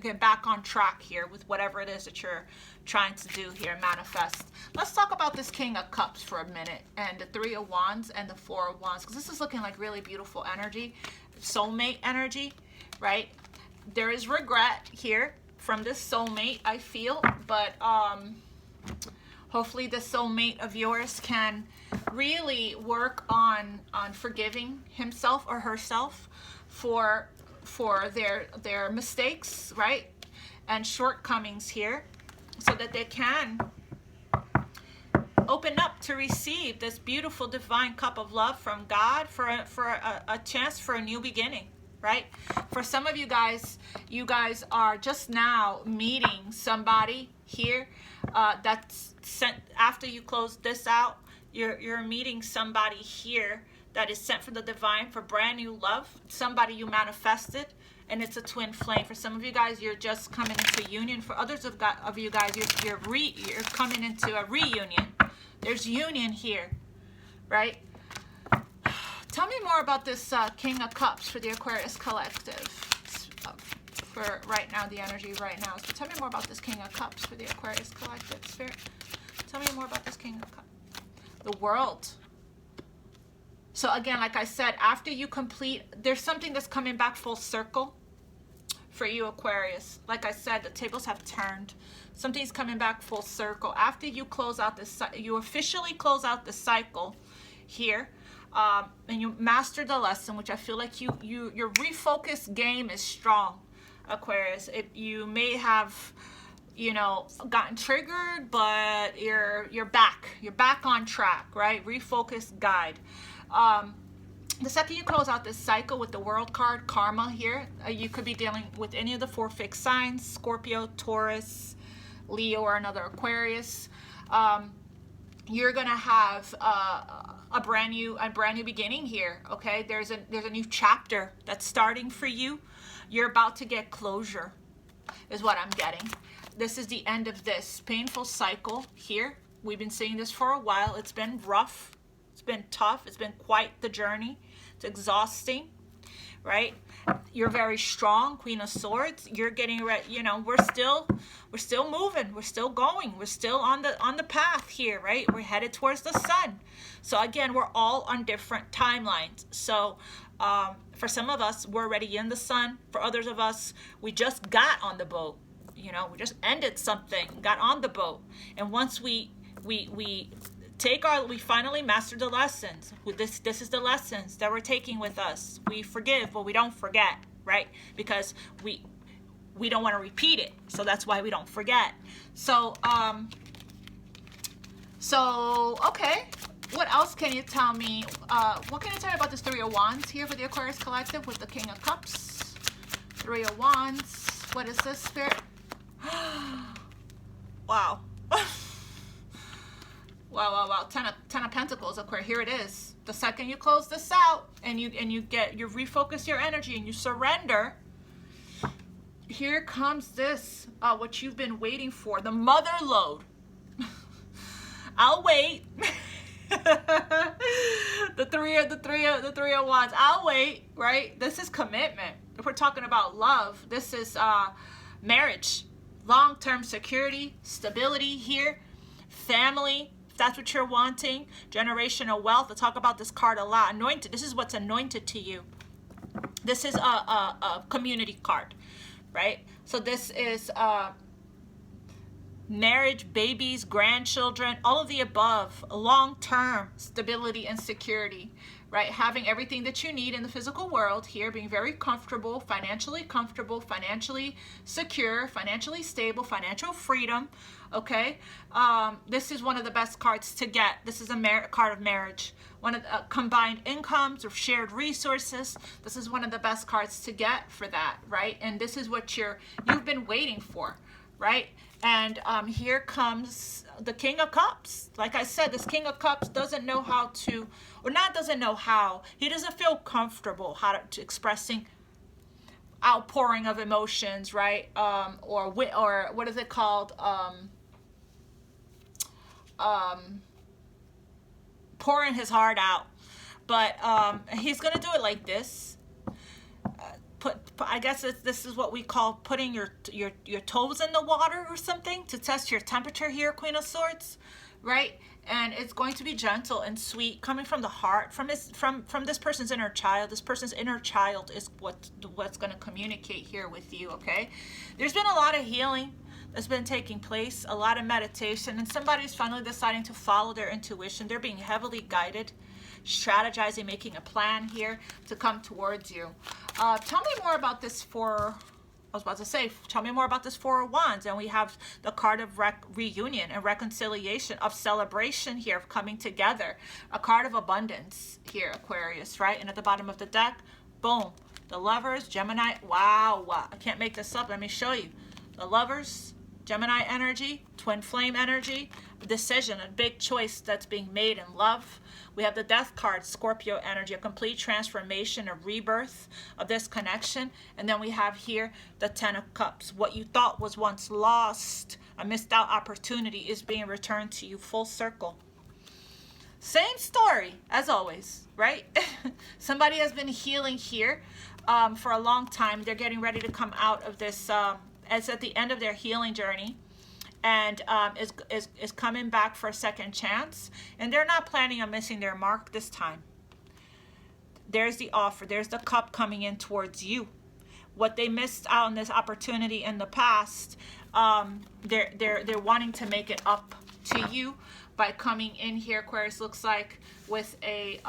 [SPEAKER 1] get back on track here with whatever it is that you're trying to do here, manifest. Let's talk about this King of Cups for a minute, and the Three of Wands and the Four of Wands, because this is looking like really beautiful energy, soulmate energy, right? There is regret here from this soulmate, I feel, but hopefully the soulmate of yours can really work on forgiving himself or herself for their mistakes, right, and shortcomings here, so that they can open up to receive this beautiful divine cup of love from God for a chance for a new beginning, right? For some of you guys are just now meeting somebody here that's sent after you close this out. You're meeting somebody here that is sent from the divine for brand new love, somebody you manifested, and it's a twin flame. For some of you guys, you're just coming into union. For others of you guys, you're coming into a reunion. There's union here, right? Tell me more about this King of Cups for the Aquarius Collective. For right now, the energy right now. So tell me more about this King of Cups for the Aquarius Collective. Spirit, tell me more about this King of Cups. The World. So again, like I said, after you complete, there's something that's coming back full circle for you, Aquarius. Like I said, the tables have turned. Something's coming back full circle. After you close out this, you officially close out the cycle here, and you master the lesson, which I feel like your refocus game is strong, Aquarius. You may have, you know, gotten triggered, but you're back on track, right? Refocus guide. The second you close out this cycle with the World card, karma here, you could be dealing with any of the 4 fixed signs: Scorpio, Taurus, Leo, or another Aquarius. You're gonna have a brand new beginning here. Okay, there's a new chapter that's starting for you. You're about to get closure, is what I'm getting. This is the end of this painful cycle here. We've been seeing this for a while. It's been rough. It's been tough. It's been quite the journey. It's exhausting, right? You're very strong, Queen of Swords. You're getting ready, you know, we're still moving, we're still going, we're still on the path here, right? We're headed towards the sun. So again, we're all on different timelines. So for some of us, we're already in the sun. For others of us, we just got on the boat. You know, we just ended something, got on the boat. And once we finally mastered the lessons. This is the lessons that we're taking with us. We forgive, but we don't forget, right? Because we don't want to repeat it. So that's why we don't forget. So okay. What else can you tell me? What can you tell me about this Three of Wands here for the Aquarius Collective with the King of Cups? Three of Wands. What is this, Spirit? Wow. Wow. Ten of Pentacles, Aquarius. Here it is. The second you close this out and you refocus your energy and you surrender, here comes this, what you've been waiting for, the mother lode. I'll wait. the three of Wands. I'll wait, right? This is commitment. If we're talking about love, this is marriage, long-term security, stability here, family. If that's what you're wanting, generational wealth. I talk about this card a lot. Anointed. This is what's anointed to you. This is a community card, right? So this is marriage, babies, grandchildren, all of the above, long-term stability and security, right? Having everything that you need in the physical world here, being very comfortable, financially secure, financially stable, financial freedom, okay? This is one of the best cards to get. This is a card of marriage. One of the combined incomes or shared resources. This is one of the best cards to get for that, right? And this is what you've been waiting for, right? And here comes the King of Cups. Like I said, this King of Cups doesn't know how to, or not doesn't know how, he doesn't feel comfortable to expressing outpouring of emotions, right? Or what is it called? Pouring his heart out. But he's going to do it like this. I guess this is what we call putting your toes in the water or something to test your temperature here, Queen of Swords, right? And it's going to be gentle and sweet, coming from the heart, from this person's inner child. This person's inner child is what's going to communicate here with you, okay? There's been a lot of healing that's been taking place, a lot of meditation, and somebody's finally deciding to follow their intuition. They're being heavily guided, strategizing, making a plan here to come towards you. Tell me more about this tell me more about this Four of Wands. And we have the card of reunion and reconciliation, of celebration here, of coming together. A card of abundance here, Aquarius, right? And at the bottom of the deck, boom, the Lovers, Gemini. Wow, I can't make this up. Let me show you. The Lovers, Gemini energy, twin flame energy, a decision, a big choice that's being made in love. We have the Death card, Scorpio energy, a complete transformation, a rebirth of this connection. And then we have here the Ten of Cups. What you thought was once lost, a missed out opportunity, is being returned to you full circle. Same story as always, right? Somebody has been healing here for a long time. They're getting ready to come out of this, it's at the end of their healing journey, and is coming back for a second chance, and they're not planning on missing their mark this time. There's the offer. There's the cup coming in towards you. What they missed out on this opportunity in the past, they're wanting to make it up to you by coming in here, Aquarius, looks like with a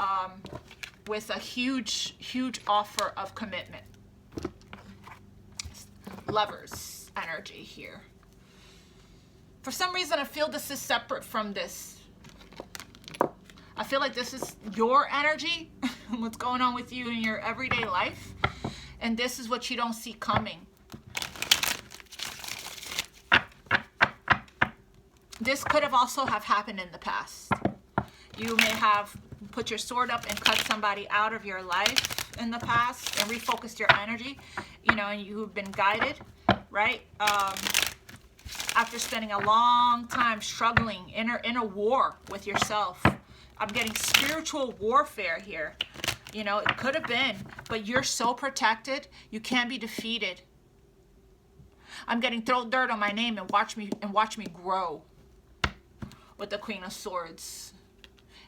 [SPEAKER 1] huge offer of commitment. Lovers energy here. For some reason, I feel this is separate from this. I feel like this is your energy, what's going on with you in your everyday life, and this is what you don't see coming. This could have also have happened in the past. You may have put your sword up and cut somebody out of your life in the past and refocused your energy, you know, and you've been guided, right? After spending a long time struggling in a war with yourself. I'm getting spiritual warfare here. You know, it could have been, but you're so protected, you can't be defeated. I'm getting throw dirt on my name and watch me grow with the Queen of Swords.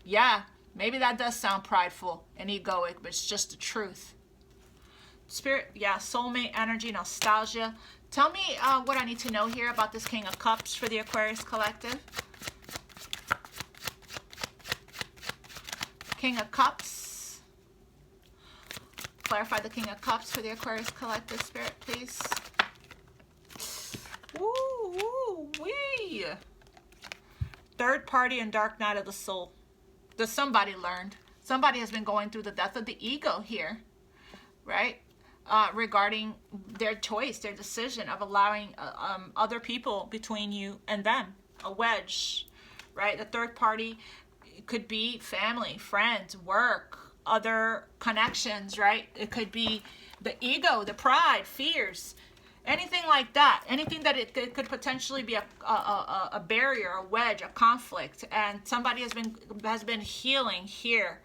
[SPEAKER 1] Yeah, maybe that does sound prideful and egoic, but it's just the truth. Spirit, yeah, soulmate energy, nostalgia. Tell me what I need to know here about this King of Cups for the Aquarius Collective. King of Cups. Clarify the King of Cups for the Aquarius Collective, Spirit, please. Woo, wee. Third party and dark night of the soul. Does somebody learned? Somebody has been going through the death of the ego here, right? Regarding their choice, their decision of allowing other people between you and them, a wedge, right? The third party could be family, friends, work, other connections, right? It could be the ego, the pride, fears, anything like that. Anything that it could potentially be a barrier, a wedge, a conflict, and somebody has been healing here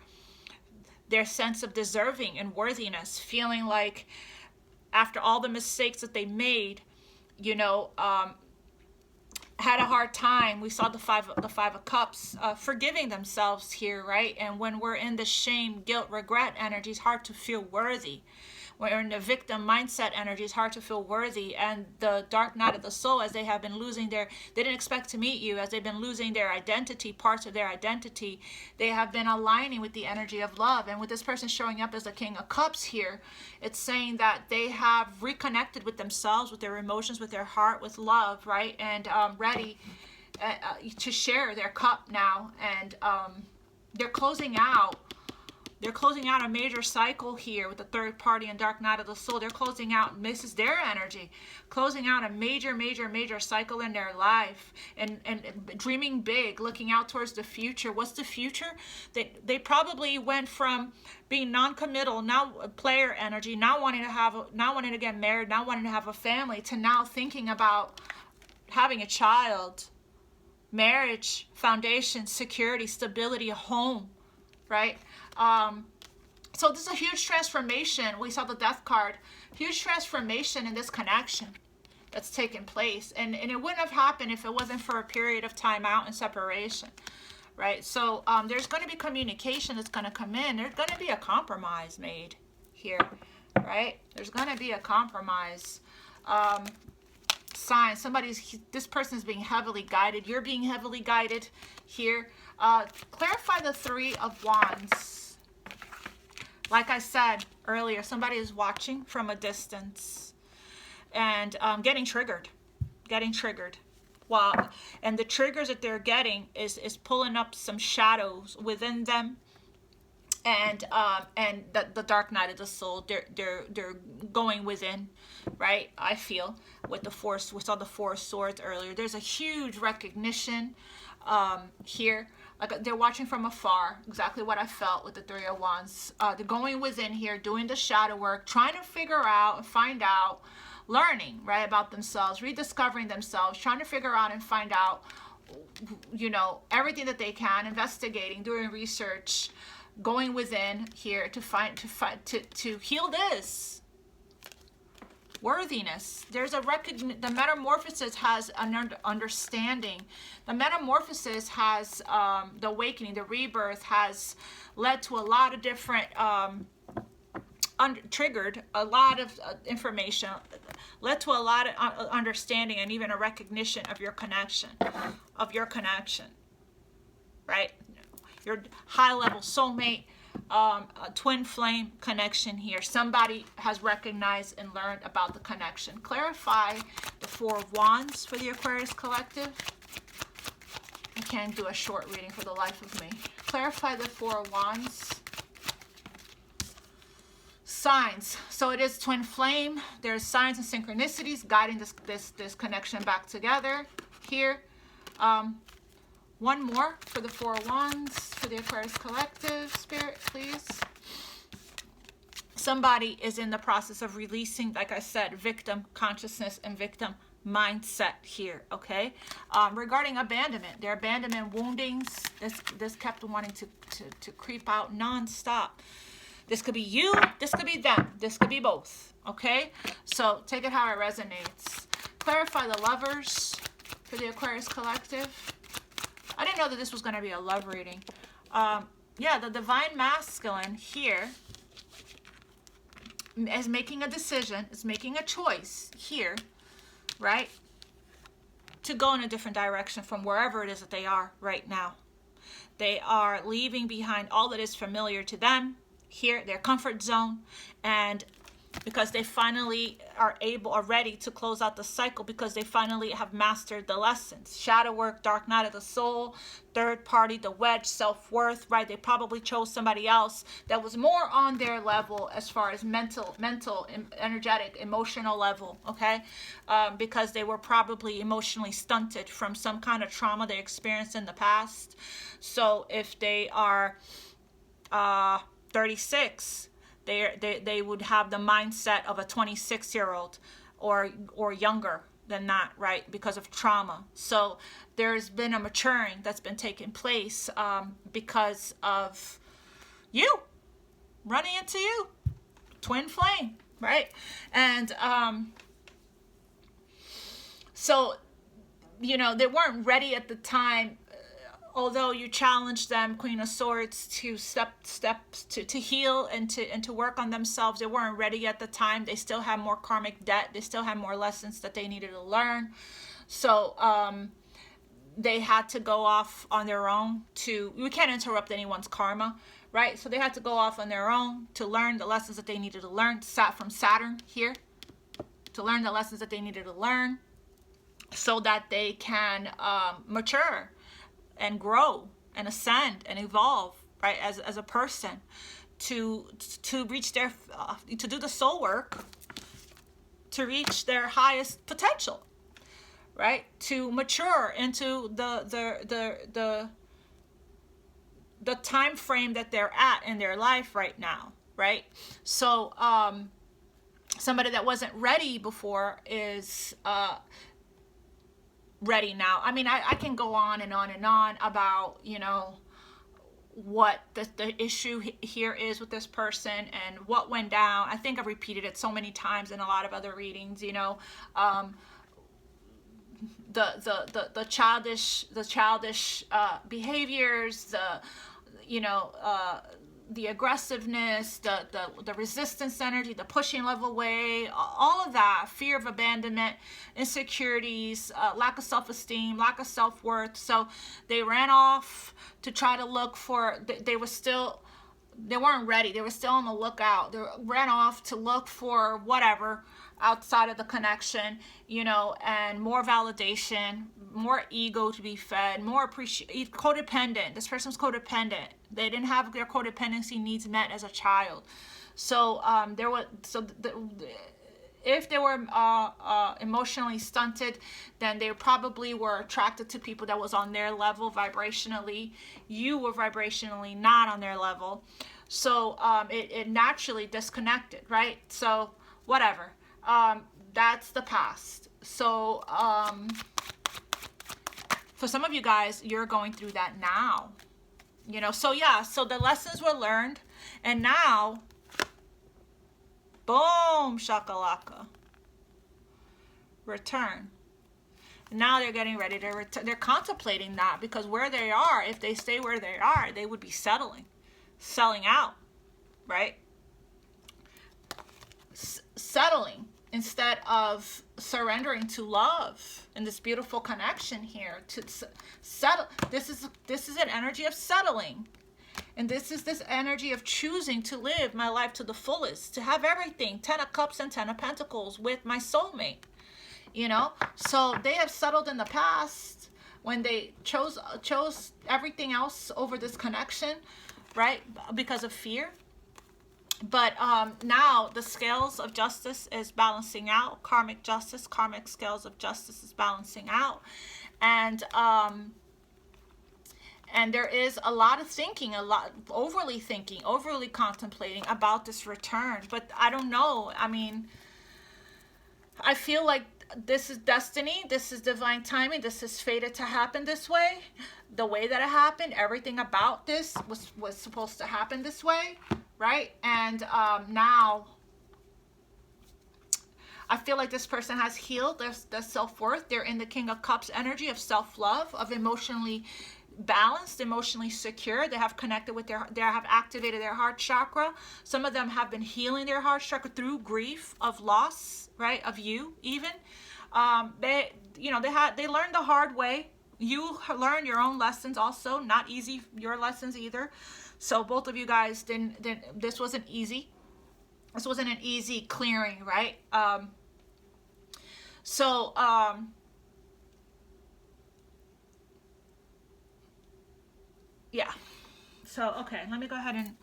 [SPEAKER 1] their sense of deserving and worthiness, feeling like after all the mistakes that they made, you know, had a hard time. We saw the five of cups, forgiving themselves here, right? And when we're in the shame, guilt, regret energy, it's hard to feel worthy. When we're in the victim mindset energy, it's hard to feel worthy. And the dark night of the soul, as they have been losing they didn't expect to meet you, as they've been losing their identity, parts of their identity, they have been aligning with the energy of love. And with this person showing up as the King of Cups here, it's saying that they have reconnected with themselves, with their emotions, with their heart, with love, right? And ready to share their cup now. And they're closing out. They're closing out a major cycle here with the third party and dark night of the soul. They're closing out, and this is their energy, closing out a major cycle in their life, and dreaming big, looking out towards the future. What's the future? They probably went from being non-committal, now player energy, not wanting to get married, not wanting to have a family, to now thinking about having a child, marriage, foundation, security, stability, a home, right? So this is a huge transformation. We saw the death card. Huge transformation in this connection that's taken place. And it wouldn't have happened if it wasn't for a period of time out and separation, right? So there's going to be communication that's going to come in. There's going to be a compromise made here, right? There's going to be a compromise. Sign. This person is being heavily guided. You're being heavily guided here. Clarify the Three of Wands. Like I said earlier, somebody is watching from a distance and getting triggered. And the triggers that they're getting is pulling up some shadows within them. And the dark night of the soul, they're going within, right? I feel with the Force, we saw the Four of Swords earlier. There's a huge recognition here. Like they're watching from afar, exactly what I felt with the Three of Wands. They're going within here, doing the shadow work, trying to figure out and find out, learning, right, about themselves, rediscovering themselves, trying to figure out and find out, you know, everything that they can, investigating, doing research, going within here to heal this. Worthiness. There's a recognition. The metamorphosis has an understanding. The metamorphosis has the awakening, the rebirth has led to a lot of different triggered a lot of information, led to a lot of understanding and even a recognition of your connection, right? Your high level soulmate, a twin flame connection here. Somebody has recognized and learned about the connection. Clarify the Four of Wands for the Aquarius Collective. I can't do a short reading for the life of me. Clarify the Four of Wands. Signs. So it is twin flame. There's signs and synchronicities guiding this connection back together here. One more for the Four of Wands for the Aquarius Collective. Spirit, please. Somebody is in the process of releasing, like I said, victim consciousness and victim mindset here, okay? Regarding abandonment, their abandonment woundings, this kept wanting to creep out nonstop. This could be you, this could be them, this could be both, okay? So take it how it resonates. Clarify the lovers for the Aquarius collective. I didn't know that this was going to be a love reading. Yeah, the divine masculine here is making a decision, is making a choice here, right? To go in a different direction from wherever it is that they are right now. They are leaving behind all that is familiar to them here, their comfort zone, and because they finally are ready to close out the cycle, because they finally have mastered the lessons. Shadow work, dark night of the soul, third party, the wedge, self-worth, right? They probably chose somebody else that was more on their level as far as mental, energetic, emotional level, okay? Because they were probably emotionally stunted from some kind of trauma they experienced in the past. So if they are 36, they would have the mindset of a 26-year-old or younger than that, right? Because of trauma. So there's been a maturing that's been taking place because of you running into you, twin flame, right? And so, you know, they weren't ready at the time. Although you challenged them, Queen of Swords, to to heal and to work on themselves, they weren't ready at the time. They still had more karmic debt. They still had more lessons that they needed to learn. So they had to go off on their own we can't interrupt anyone's karma, right? So they had to go off on their own to learn the lessons that they needed to learn, from Saturn here, to learn the lessons that they needed to learn so that they can mature and grow and ascend and evolve, right, as a person, to reach their to do the soul work, to reach their highest potential, right, to mature into the time frame that they're at in their life right now, right? So somebody that wasn't ready before is ready now. I mean, I can go on and on and on about, you know, what the issue here is with this person and what went down. I think I've repeated it so many times in a lot of other readings, you know, the childish behaviors, the aggressiveness, the resistance energy, the pushing level away, all of that, fear of abandonment, insecurities, lack of self-esteem, lack of self-worth. So they ran off to try to look for, they weren't ready. They were still on the lookout. They ran off to look for whatever outside of the connection, you know, and more validation, more ego to be fed, more codependent. This person's codependent. They didn't have their codependency needs met as a child. So if they were emotionally stunted, then they probably were attracted to people that was on their level vibrationally. You were vibrationally not on their level. So it naturally disconnected, right? So whatever. That's the past. So for some of you guys, you're going through that now. You know, so yeah, so the lessons were learned, and now, boom, shakalaka, return. Now they're getting ready to return. They're contemplating that, because where they are, if they stay where they are, they would be selling out, right? Settling instead of surrendering to love and this beautiful connection here, to settle. This is an energy of settling, and this is this energy of choosing to live my life to the fullest, to have everything, 10 of Cups and 10 of Pentacles with my soulmate, you know. So they have settled in the past when they chose everything else over this connection, right, because of fear. But now the scales of justice is balancing out. Karmic justice, karmic scales of justice is balancing out. And there is a lot of thinking, overly thinking, overly contemplating about this return. But I don't know. I mean, I feel like this is destiny. This is divine timing. This is fated to happen this way. The way that it happened, everything about this was supposed to happen this way. right? And now I feel like this person has healed their self-worth. They're in the King of Cups energy of self-love, of emotionally balanced, emotionally secure. They have connected with they have activated their heart chakra. Some of them have been healing their heart chakra through grief of loss, right? Of you even. They learned the hard way. You learn your own lessons also, not easy, your lessons either. So both of you guys this wasn't easy. This wasn't an easy clearing, right? Yeah. So, okay, let me go ahead and...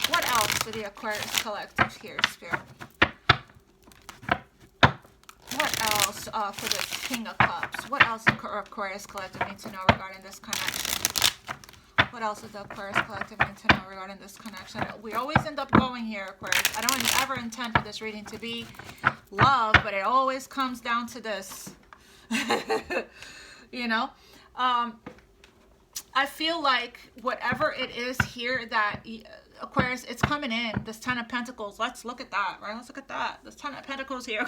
[SPEAKER 1] What else for the Aquarius Collective here, Spirit? What else for the King of Cups? What else the Aquarius Collective needs to know regarding this connection? What else does the Aquarius Collective need to know regarding this connection? We always end up going here, Aquarius. I don't ever intend for this reading to be love, but it always comes down to this. You know? I feel like whatever it is here that Aquarius, it's coming in. This Ten of Pentacles. Let's look at that, right? Let's look at that. This Ten of Pentacles here.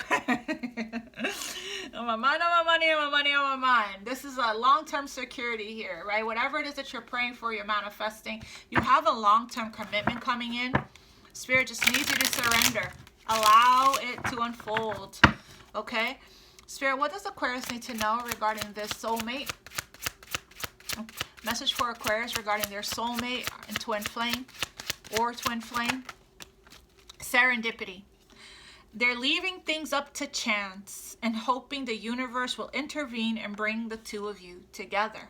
[SPEAKER 1] On my mind, on my money, on my money, on my mind. This is a long-term security here, right? Whatever it is that you're praying for, you're manifesting. You have a long-term commitment coming in. Spirit just needs you to surrender. Allow it to unfold. Okay? Spirit, what does Aquarius need to know regarding this soulmate? Message for Aquarius regarding their soulmate and twin flame or twin flame. Serendipity. They're leaving things up to chance and hoping the universe will intervene and bring the two of you together.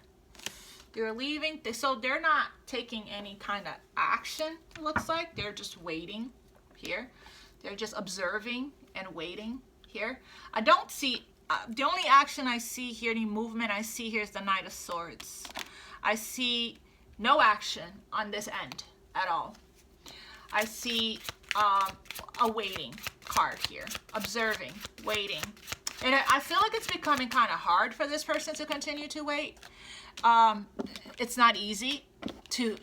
[SPEAKER 1] They're leaving, so they're not taking any kind of action, it looks like. They're just waiting here. They're just observing and waiting here. I don't see, the only action I see here, any movement I see here is the Knight of Swords. I see no action on this end at all. I see a waiting card here. Observing, waiting. And I feel like it's becoming kind of hard for this person to continue to wait. It's not easy to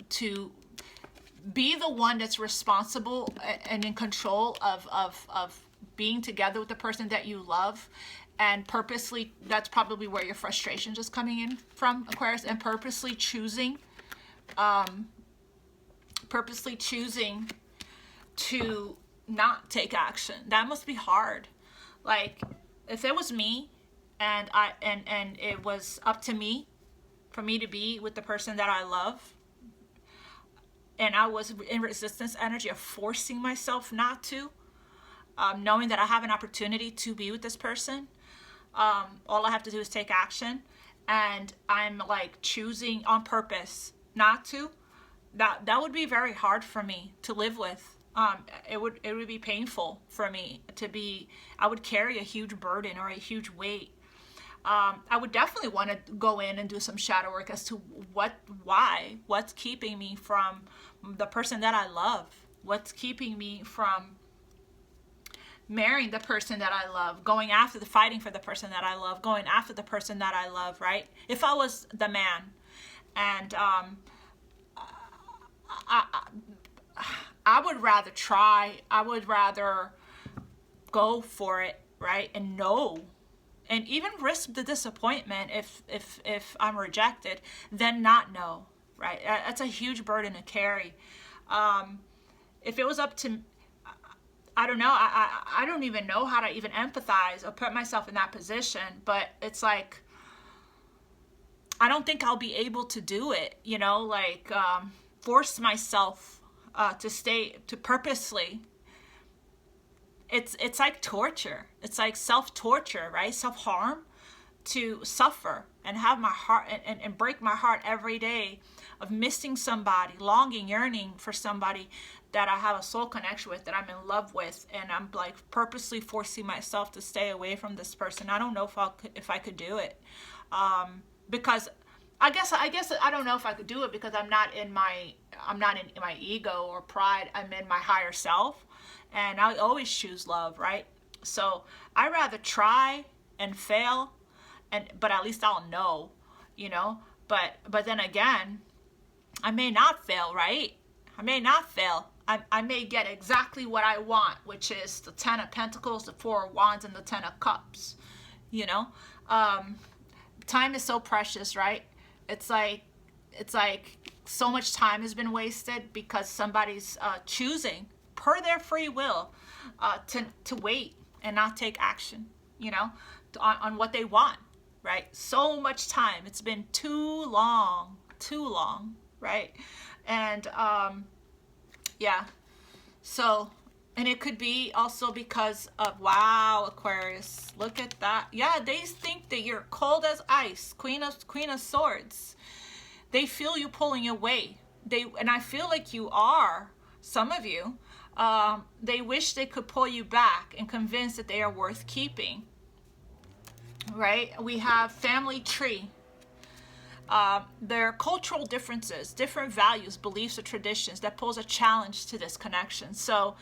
[SPEAKER 1] be the one that's responsible and in control of being together with the person that you love. And purposely, that's probably where your frustration is coming in from, Aquarius, and purposely choosing to not take action. That must be hard. Like, if it was me and it was up to me for me to be with the person that I love, and I was in resistance energy of forcing myself not to, knowing that I have an opportunity to be with this person, all I have to do is take action, and I'm like choosing on purpose not to, that would be very hard for me to live with. It would be painful for me to be, I would carry a huge burden or a huge weight. I would definitely want to go in and do some shadow work as to what's keeping me from the person that I love, what's keeping me from marrying the person that I love, fighting for the person that I love, going after the person that I love, right? If I was the man, and I would rather try, I would rather go for it, right? And know, and even risk the disappointment if I'm rejected, than not know, right? That's a huge burden to carry. If it was up to, I don't know, I don't even know how to even empathize or put myself in that position, but it's like, I don't think I'll be able to do it, you know, like force myself to purposely. It's like torture. It's like self-torture, right? Self-harm, to suffer and have my heart and break my heart every day of missing somebody, longing, yearning for somebody that I have a soul connection with, that I'm in love with, and I'm like purposely forcing myself to stay away from this person. I don't know if I could do it, because I guess I don't know if I could do it because I'm not in my ego or pride. I'm in my higher self, and I always choose love, right? So I rather try and fail, but at least I'll know, you know. But then again, I may not fail, right? I may not fail. I may get exactly what I want, which is the 10 of Pentacles, the 4 of Wands, and the 10 of Cups. You know, time is so precious, right? It's like so much time has been wasted because somebody's choosing, per their free will, to wait and not take action, you know, on what they want, right? So much time. It's been too long, right? And yeah, so, and it could be also because of, wow, Aquarius, look at that. Yeah, they think that you're cold as ice. Queen of Swords. They feel you pulling away. And I feel like you are, some of you. They wish they could pull you back and convince that they are worth keeping. Right? We have family tree. There are cultural differences, different values, beliefs, or traditions that pose a challenge to this connection. So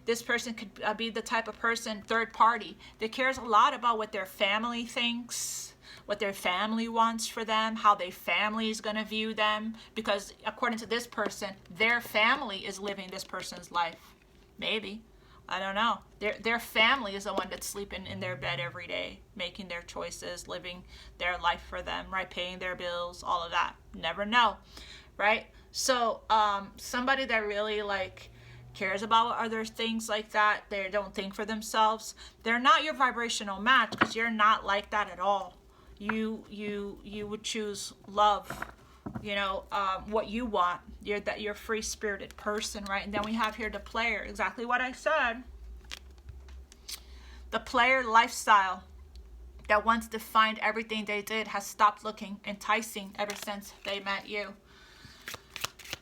[SPEAKER 1] this person could be the type of person, third party, that cares a lot about what their family thinks, what their family wants for them, how their family is going to view them, because according to this person, their family is living this person's life. Maybe. I don't know. Their family is the one that's sleeping in their bed every day, making their choices, living their life for them, right? Paying their bills, all of that. Never know, right? So somebody that really like cares about other things like that, they don't think for themselves, they're not your vibrational match, because you're not like that at all. You would choose love, you know, what you want. You're a free-spirited person, right? And then we have here the player, exactly what I said. The player lifestyle that once defined everything they did has stopped looking enticing ever since they met you.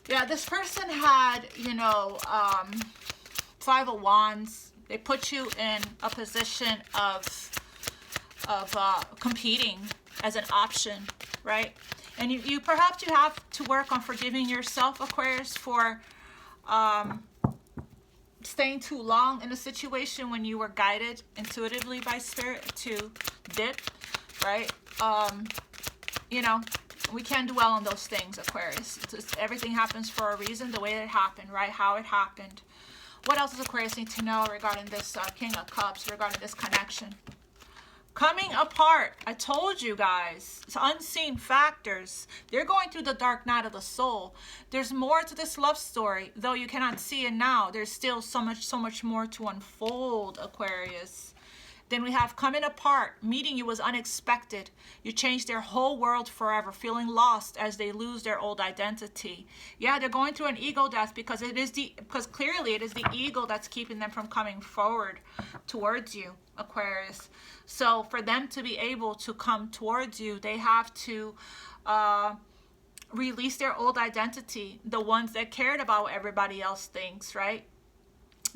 [SPEAKER 1] Yeah, this person had, you know, 5 of Wands. They put you in a position of competing as an option, right? And you perhaps you have to work on forgiving yourself, Aquarius, for staying too long in a situation when you were guided intuitively by spirit to dip, right? You know, we can't dwell on those things, Aquarius. Everything happens for a reason, the way it happened, right? How it happened. What else does Aquarius need to know regarding this King of Cups, regarding this connection? Coming apart. I told you guys, it's unseen factors. They're going through the dark night of the soul. There's more to this love story, though you cannot see it now. There's still so much more to unfold, Aquarius. Then we have coming apart. Meeting you was unexpected. You changed their whole world forever, feeling lost as they lose their old identity. Yeah, they're going through an ego death because clearly it is the ego that's keeping them from coming forward towards you, Aquarius. So for them to be able to come towards you, they have to release their old identity, the ones that cared about what everybody else thinks, right?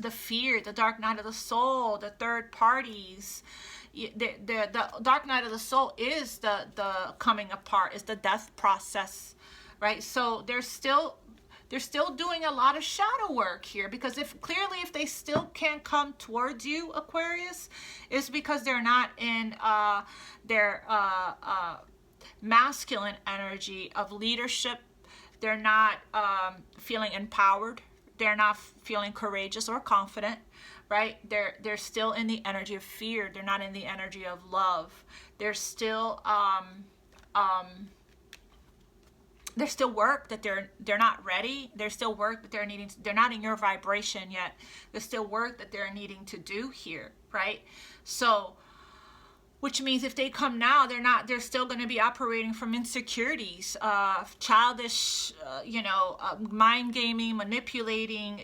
[SPEAKER 1] The fear, the dark night of the soul, the third parties. The dark night of the soul is the coming apart, is the death process, right? So they're still doing a lot of shadow work here, because if they still can't come towards you, Aquarius, it's because they're not in their masculine energy of leadership. They're not feeling empowered. They're not feeling courageous or confident, right? They're still in the energy of fear. They're not in the energy of love. They're still there's still work that they're not ready. There's still work that they're not in your vibration yet. There's still work that they're needing to do here, right? So, which means if they come now, they're still going to be operating from insecurities, childish, mind gaming, manipulating,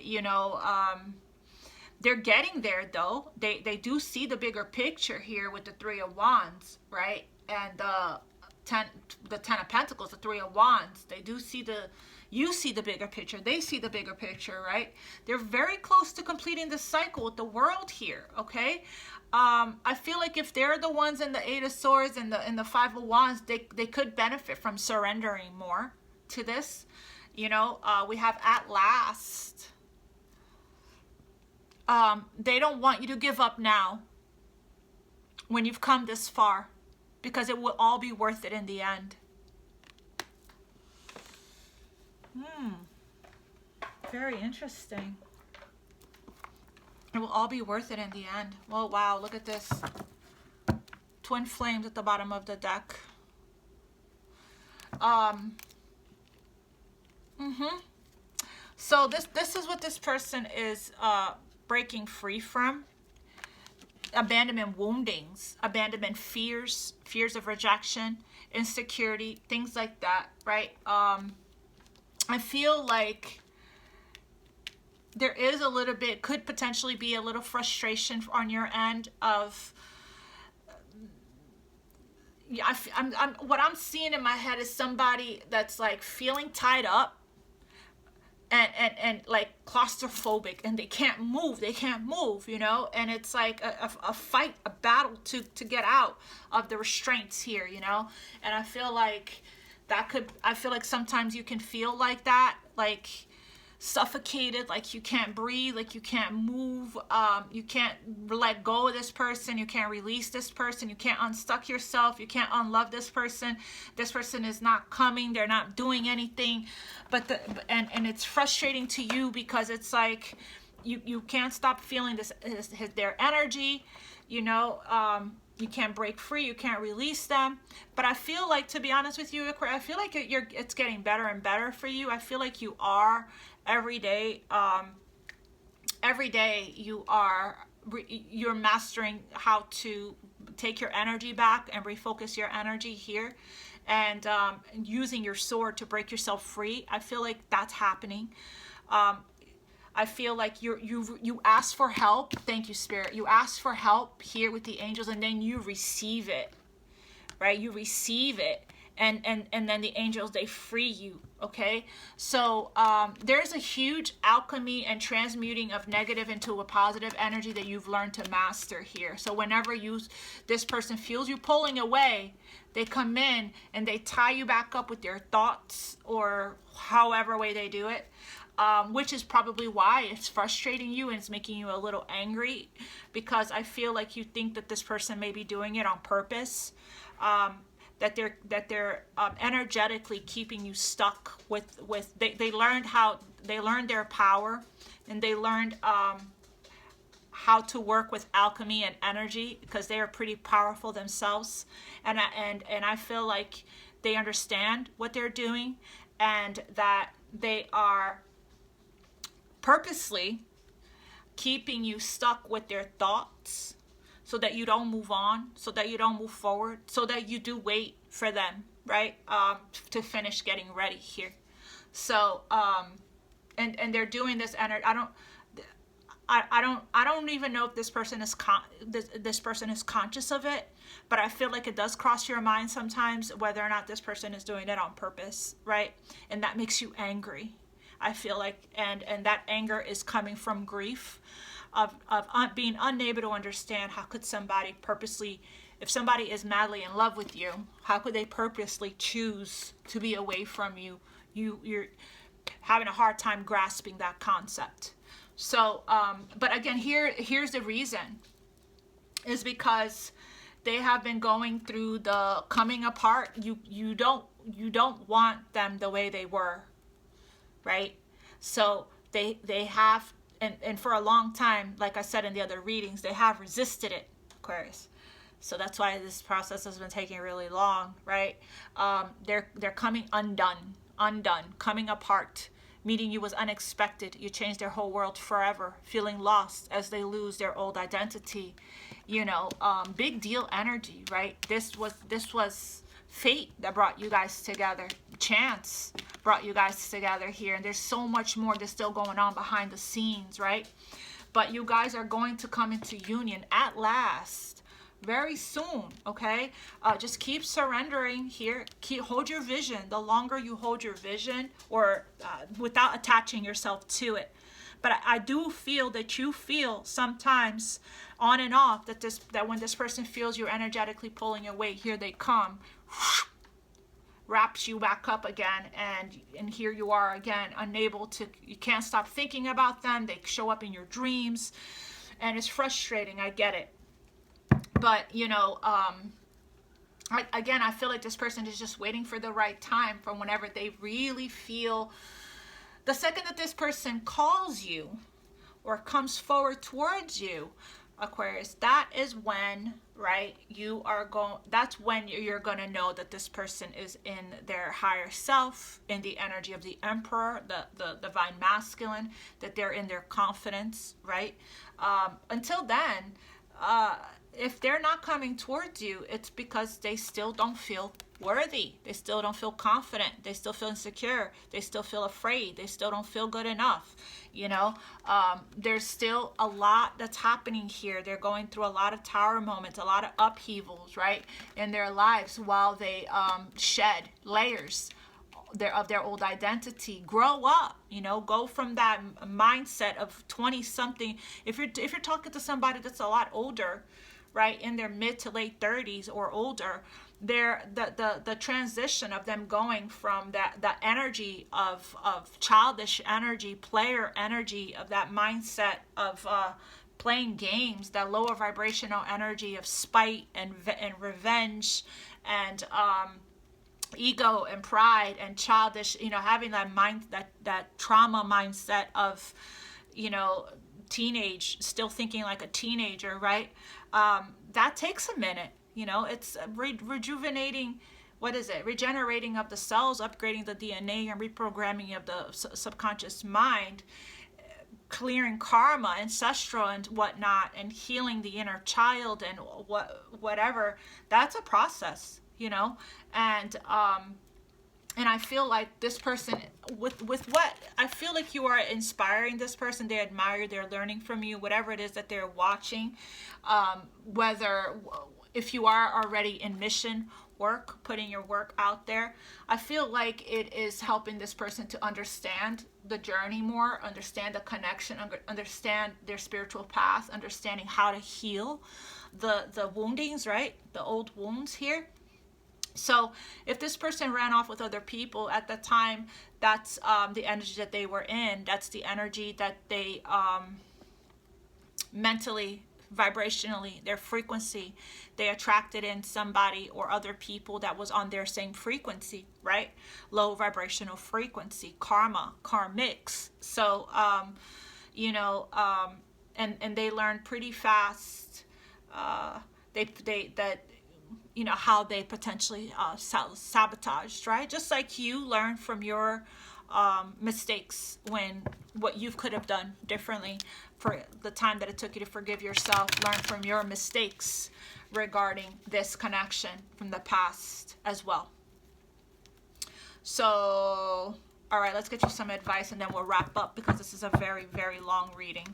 [SPEAKER 1] they're getting there though. They do see the bigger picture here with the 3 of Wands, right? And the 10 of Pentacles, the 3 of Wands. They do see you see the bigger picture. They see the bigger picture, right? They're very close to completing the cycle with the world here, okay? I feel like if they're the ones in the 8 of Swords and the 5 of Wands, they could benefit from surrendering more to this. We have at last. They don't want you to give up now when you've come this far, because it will all be worth it in the end. Very interesting. It will all be worth it in the end. Well, wow, look at this. Twin flames at the bottom of the deck. So this is what this person is breaking free from. Abandonment woundings, abandonment fears, fears of rejection, insecurity, things like that, right? I feel like there is a little bit, could potentially be a little frustration on your end of, yeah, what I'm seeing in my head is somebody that's like feeling tied up and like claustrophobic, and they can't move, you know, and it's like a fight, a battle to get out of the restraints here, you know. And I feel like sometimes you can feel like that, like suffocated, like you can't breathe, like you can't move, you can't let go of this person, you can't release this person, you can't unstuck yourself, you can't unlove this person is not coming, they're not doing anything. But and it's frustrating to you because it's like you can't stop feeling their energy, you know. You can't break free, you can't release them. But I feel like, to be honest with you, I feel like it's getting better and better for you. I feel like you are every day you're mastering how to take your energy back and refocus your energy here, and using your sword to break yourself free. I feel like that's happening. I feel like you ask for help. Thank you, Spirit. You ask for help here with the angels, and then you receive it, right? You receive it, and then the angels, they free you. Okay, so there's a huge alchemy and transmuting of negative into a positive energy that you've learned to master here. So whenever this person feels you pulling away, they come in and they tie you back up with their thoughts, or however way they do it. Which is probably why it's frustrating you and it's making you a little angry, because I feel like you think that this person may be doing it on purpose, that they're energetically keeping you stuck with they learned their power, and they learned how to work with alchemy and energy, because they are pretty powerful themselves, and I feel like they understand what they're doing, and that they are purposely keeping you stuck with their thoughts so that you don't move on, so that you don't move forward, so that you do wait for them, right? To finish getting ready here. So and they're doing this energy. I don't even know if this person is this person is conscious of it, but I feel like it does cross your mind sometimes whether or not this person is doing it on purpose, right? And that makes you angry. I feel like, and that anger is coming from grief of being unable to understand how could somebody purposely, if somebody is madly in love with you, how could they purposely choose to be away from you? You're having a hard time grasping that concept. So, but again, here's the reason, is because they have been going through the coming apart. You don't want them the way they were. Right? So they have, and for a long time, like I said in the other readings, they have resisted it, Aquarius. So that's why this process has been taking really long, right? They're coming undone, coming apart. Meeting you was unexpected. You changed their whole world forever. Feeling lost as they lose their old identity. You know, big deal energy, right? This was fate that brought you guys together. Chance brought you guys together here, and there's so much more that's still going on behind the scenes, right? But you guys are going to come into union at last, very soon. Okay, just keep surrendering here. Hold your vision. The longer you hold your vision, or without attaching yourself to it. But I do feel that you feel sometimes on and off that when this person feels you're energetically pulling away, here they come, wraps you back up again, and here you are again, unable to, you can't stop thinking about them. They show up in your dreams, and it's frustrating. I get it. But you know, I feel like this person is just waiting for the right time, for whenever they really feel the second that this person calls you or comes forward towards you, Aquarius, that is when, right, that's when you're going to know that this person is in their higher self, in the energy of the Emperor, the divine masculine, that they're in their confidence, right? Until then, if they're not coming towards you, it's because they still don't feel worthy. They still don't feel confident. They still feel insecure. They still feel afraid. They still don't feel good enough. You know, there's still a lot that's happening here. They're going through a lot of tower moments, a lot of upheavals, right, in their lives while they shed layers of their old identity. Grow up, you know, go from that mindset of 20 something. If you're talking to somebody that's a lot older, right, in their mid to late 30s or older, the transition of them going from the energy of childish energy, player energy, of that mindset of playing games, that lower vibrational energy of spite and revenge and ego and pride and childish, you know, having that trauma mindset of, you know, teenage, still thinking like a teenager, right? That takes a minute. You know, it's rejuvenating, regenerating of the cells, upgrading the DNA, and reprogramming of the subconscious mind, clearing karma, ancestral and whatnot, and healing the inner child and whatever. That's a process, you know, and I feel like this person, with what I feel like you are inspiring this person, they admire, they're learning from you, whatever it is that they're watching, whether if you are already in mission work, putting your work out there, I feel like it is helping this person to understand the journey more, understand the connection, understand their spiritual path, understanding how to heal the woundings, right? The old wounds here. So if this person ran off with other people at the time, that's the energy that they were in. That's the energy that they mentally, vibrationally, their frequency, they attracted in somebody or other people that was on their same frequency, right? Low vibrational frequency, karmics. So, you know, and they learn pretty fast, you know, how they potentially sabotaged, right? Just like you learn from your mistakes, when what you could have done differently for the time that it took you to forgive yourself, learn from your mistakes regarding this connection from the past as well. So, all right, let's get you some advice and then we'll wrap up, because this is a very, very long reading.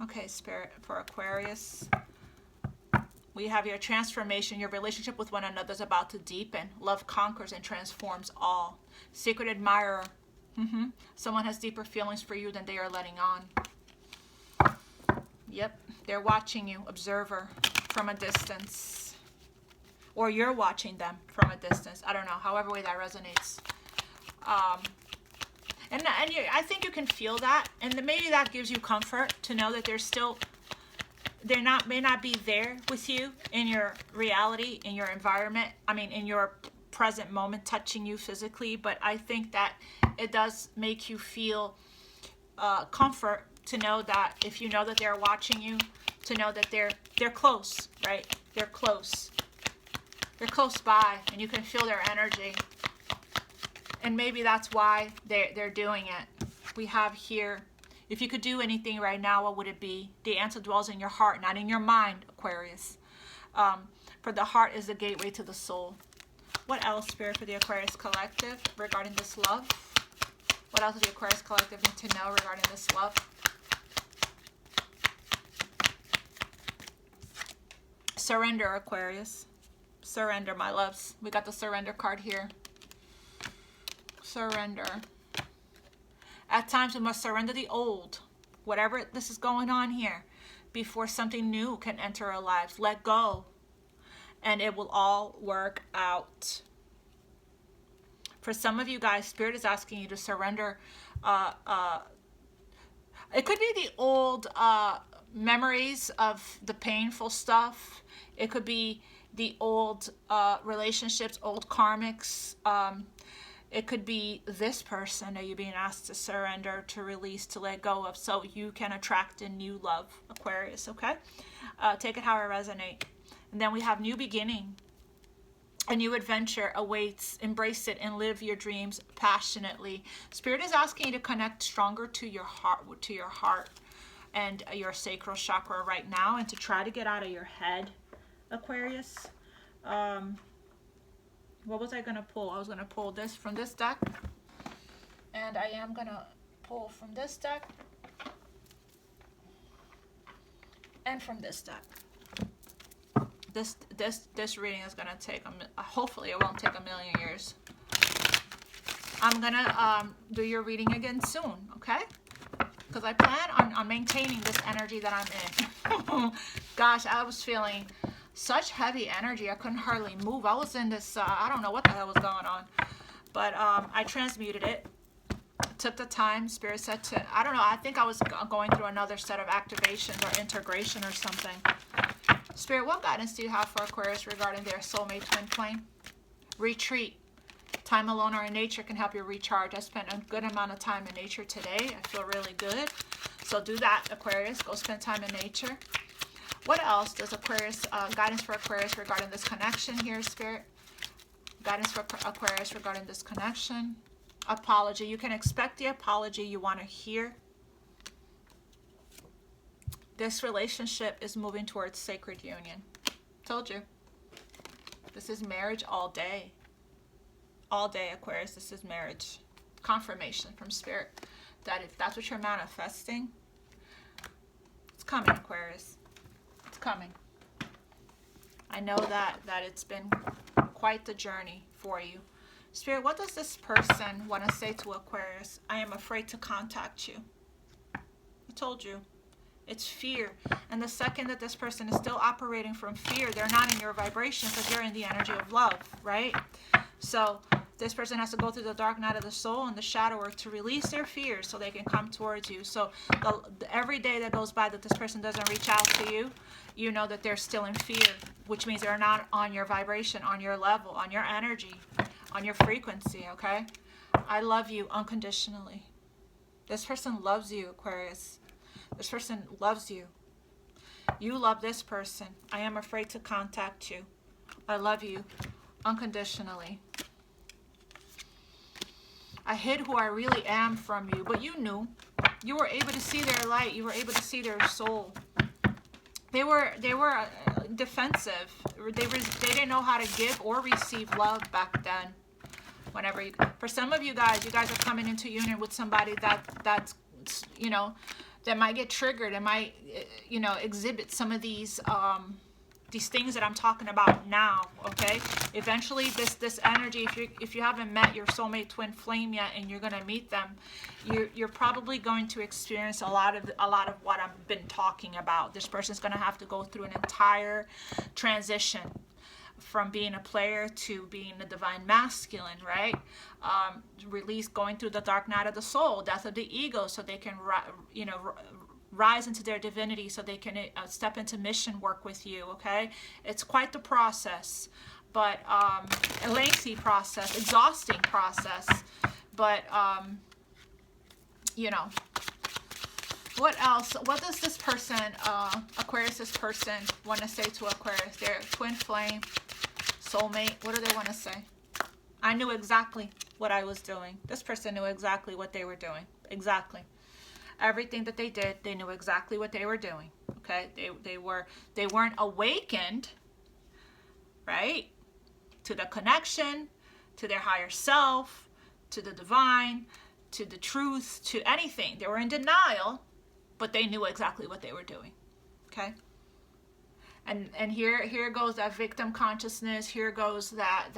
[SPEAKER 1] Okay, Spirit, for Aquarius, we have your transformation. Your relationship with one another is about to deepen. Love conquers and transforms all. Secret admirer. Someone has deeper feelings for you than they are letting on. Yep, they're watching you. Observer from a distance. Or you're watching them from a distance. I don't know, however way that resonates. And I think you can feel that, and maybe that gives you comfort to know that may not be there with you in your reality, in your environment. I mean, in your present moment, touching you physically. But I think that it does make you feel comfort to know that if you know that they're watching you, to know that they're close, right? They're close. They're close by, and you can feel their energy. And maybe that's why they're doing it. We have here, if you could do anything right now, what would it be? The answer dwells in your heart, not in your mind, Aquarius. For the heart is the gateway to the soul. What else, Spirit, for the Aquarius Collective regarding this love? What else does the Aquarius Collective need to know regarding this love? Surrender, Aquarius. Surrender, my loves. We got the surrender card here. Surrender. At times we must surrender the old, whatever this is going on here, before something new can enter our lives. Let go, and it will all work out. For some of you guys, Spirit is asking you to surrender. It could be the old memories of the painful stuff. It could be the old relationships, old karmics. It could be this person that you're being asked to surrender, to release, to let go of, so you can attract a new love, Aquarius, okay? Take it how it resonates. And then we have new beginning. A new adventure awaits. Embrace it and live your dreams passionately. Spirit is asking you to connect stronger to your heart and your sacral chakra right now, and to try to get out of your head, Aquarius. What was I going to pull? I was going to pull this from this deck. And I am going to pull from this deck. And from this deck. This reading is going to take, hopefully it won't take a million years. I'm going to do your reading again soon, okay? Because I plan on maintaining this energy that I'm in. Gosh, I was feeling such heavy energy. I couldn't hardly move. I was in this, I don't know what the hell was going on. But I transmuted it. Took the time. Spirit said to, I don't know, I think I was going through another set of activations or integration or something. Spirit, what guidance do you have for Aquarius regarding their soulmate twin flame? Retreat. Time alone or in nature can help you recharge. I spent a good amount of time in nature today. I feel really good. So do that, Aquarius. Go spend time in nature. What else does Aquarius, guidance for Aquarius regarding this connection here, Spirit? Guidance for Aquarius regarding this connection. Apology. You can expect the apology you want to hear. This relationship is moving towards sacred union. Told you. This is marriage all day. All day, Aquarius. This is marriage. Confirmation from Spirit that if that's what you're manifesting, it's coming, Aquarius. Coming. I know that it's been quite the journey for you. Spirit, what does this person want to say to Aquarius? I am afraid to contact you. I told you. It's fear. And the second that this person is still operating from fear, they're not in your vibration because you're in the energy of love, right? So this person has to go through the dark night of the soul and the shadow work to release their fears so they can come towards you. So every day that goes by that this person doesn't reach out to you, you know that they're still in fear, which means they're not on your vibration, on your level, on your energy, on your frequency, okay? I love you unconditionally. This person loves you, Aquarius. This person loves you. You love this person. I am afraid to contact you. I love you unconditionally. I hid who I really am from you, but you knew. You were able to see their light. You were able to see their soul. They were defensive. They didn't know how to give or receive love back then. Whenever you, for some of you guys are coming into union with somebody that's you know, that might get triggered and might, you know, exhibit some of these things that I'm talking about now, okay? Eventually this energy, if you haven't met your soulmate twin flame yet and you're going to meet them, you're probably going to experience a lot of what I've been talking about. This person's going to have to go through an entire transition from being a player to being a divine masculine, right? Going through the dark night of the soul, death of the ego, so they can, you know, rise into their divinity, so they can step into mission work with you, okay? It's quite the process, but a lengthy process, exhausting process, but, you know, what else? What does this person, Aquarius, this person want to say to Aquarius? Their twin flame, soulmate, what do they want to say? I knew exactly what I was doing. This person knew exactly what they were doing. Exactly. Everything that they did, they knew exactly what they were doing. Okay? They weren't awakened, right? To the connection, to their higher self, to the divine, to the truth, to anything. They were in denial, but they knew exactly what they were doing. Okay? And here goes that victim consciousness. Here goes that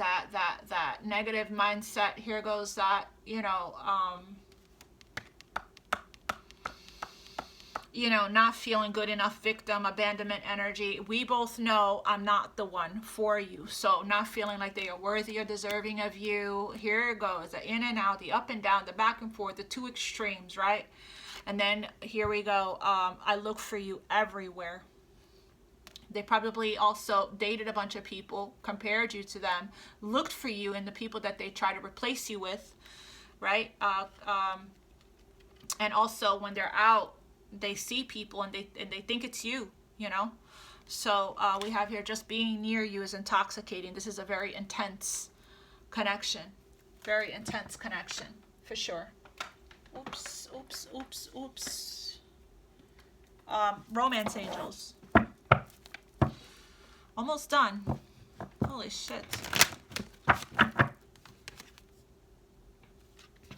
[SPEAKER 1] negative mindset. Here goes that, you know, not feeling good enough, victim, abandonment energy. We both know I'm not the one for you. So not feeling like they are worthy or deserving of you. Here it goes, the in and out, the up and down, the back and forth, the two extremes, right? And then here we go. I look for you everywhere. They probably also dated a bunch of people, compared you to them, looked for you in the people that they try to replace you with, right? And also when they're out, they see people and they think it's you, you know? So we have here, just being near you is intoxicating. This is a very intense connection. Very intense connection, for sure. Oops, oops, oops, oops. Romance angels. Almost done. Holy shit.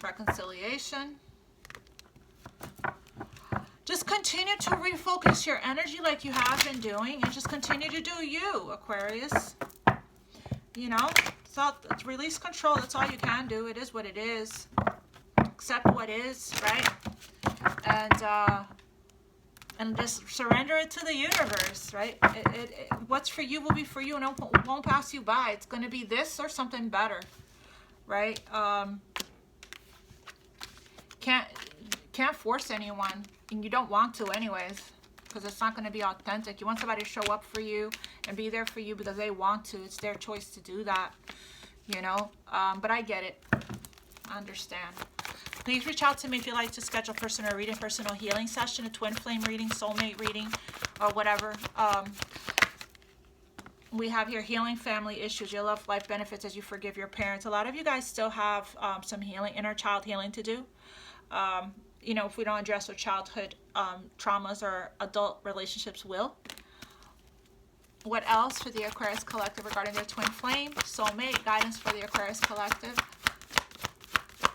[SPEAKER 1] Reconciliation. Just continue to refocus your energy like you have been doing, and just continue to do you, Aquarius. You know, it's release control. That's all you can do. It is what it is. Accept what is, right? And just surrender it to the universe, right? What's for you will be for you, and it won't pass you by. It's going to be this or something better, right? Can't force anyone, and you don't want to anyways, because it's not going to be authentic. You want somebody to show up for you and be there for you because they want to. It's their choice to do that, you know? But I get it. I understand. Please reach out to me if you'd like to schedule personal reading, personal healing session, a twin flame reading, soulmate reading, or whatever. We have here healing family issues. Your love life benefits as you forgive your parents. A lot of you guys still have some healing, inner child healing to do. You know, if we don't address our childhood traumas, or adult relationships will. What else for the Aquarius Collective regarding their twin flame? Soulmate, guidance for the Aquarius Collective.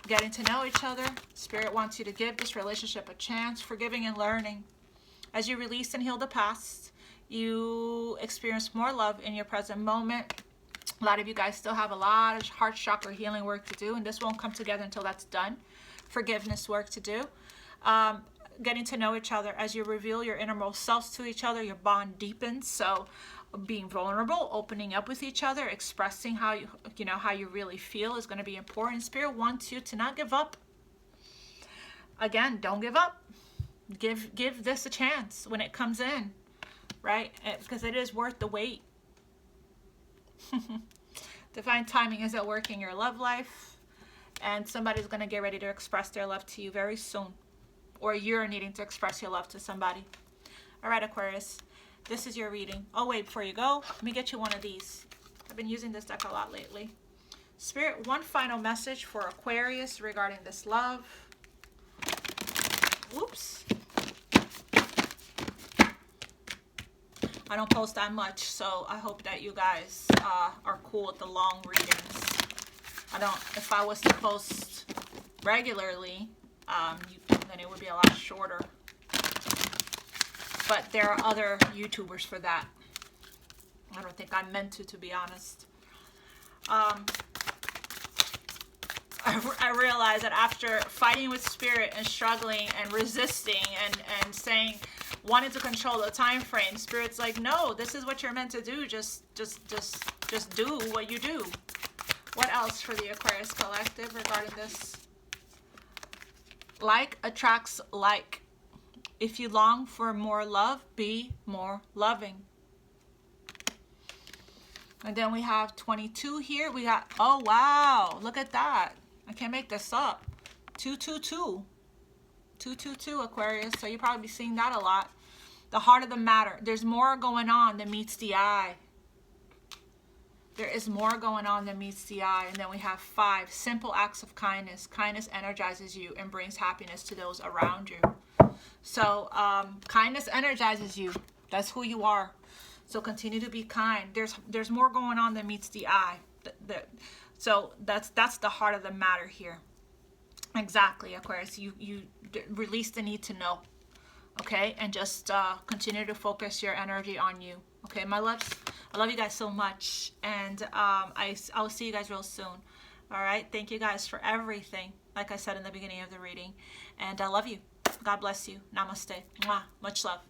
[SPEAKER 1] Getting to know each other. Spirit wants you to give this relationship a chance. Forgiving and learning. As you release and heal the past, you experience more love in your present moment. A lot of you guys still have a lot of heart chakra healing work to do, and this won't come together until that's done. Forgiveness work to do. Getting to know each other. As you reveal your innermost selves to each other, your bond deepens. So being vulnerable, opening up with each other, expressing how you really feel is going to be important. Spirit wants you to not give up. Again, don't give up. Give this a chance when it comes in, right? Because it is worth the wait. Divine timing is at work in your love life, and somebody's going to get ready to express their love to you very soon, or you're needing to express your love to somebody. All right, Aquarius. This is your reading. Oh, wait, before you go, let me get you one of these. I've been using this deck a lot lately. Spirit, one final message for Aquarius regarding this love. Oops. I don't post that much, so I hope that you guys are cool with the long readings. If I was to post regularly, then it would be a lot shorter. But there are other YouTubers for that. I don't think I'm meant to be honest. I realized that after fighting with Spirit and struggling and resisting and saying, wanting to control the time frame, Spirit's like, no, this is what you're meant to do. Just do what you do. What else for the Aquarius Collective regarding this? Like attracts like. If you long for more love, be more loving. And then we have 22 here. We got, oh wow, look at that. I can't make this up. 222. 222, Aquarius. So you'll probably be seeing that a lot. The heart of the matter. There's more going on than meets the eye. There is more going on than meets the eye. And then we have 5, simple acts of kindness. Kindness energizes you and brings happiness to those around you. So kindness energizes you. That's who you are. So continue to be kind. There's more going on than meets the eye. So that's the heart of the matter here. Exactly, Aquarius. You release the need to know. Okay, and just continue to focus your energy on you. Okay, my loves. I love you guys so much, and I'll see you guys real soon. All right. Thank you guys for everything. Like I said in the beginning of the reading, and I love you. God bless you. Namaste. Mwah. Much love.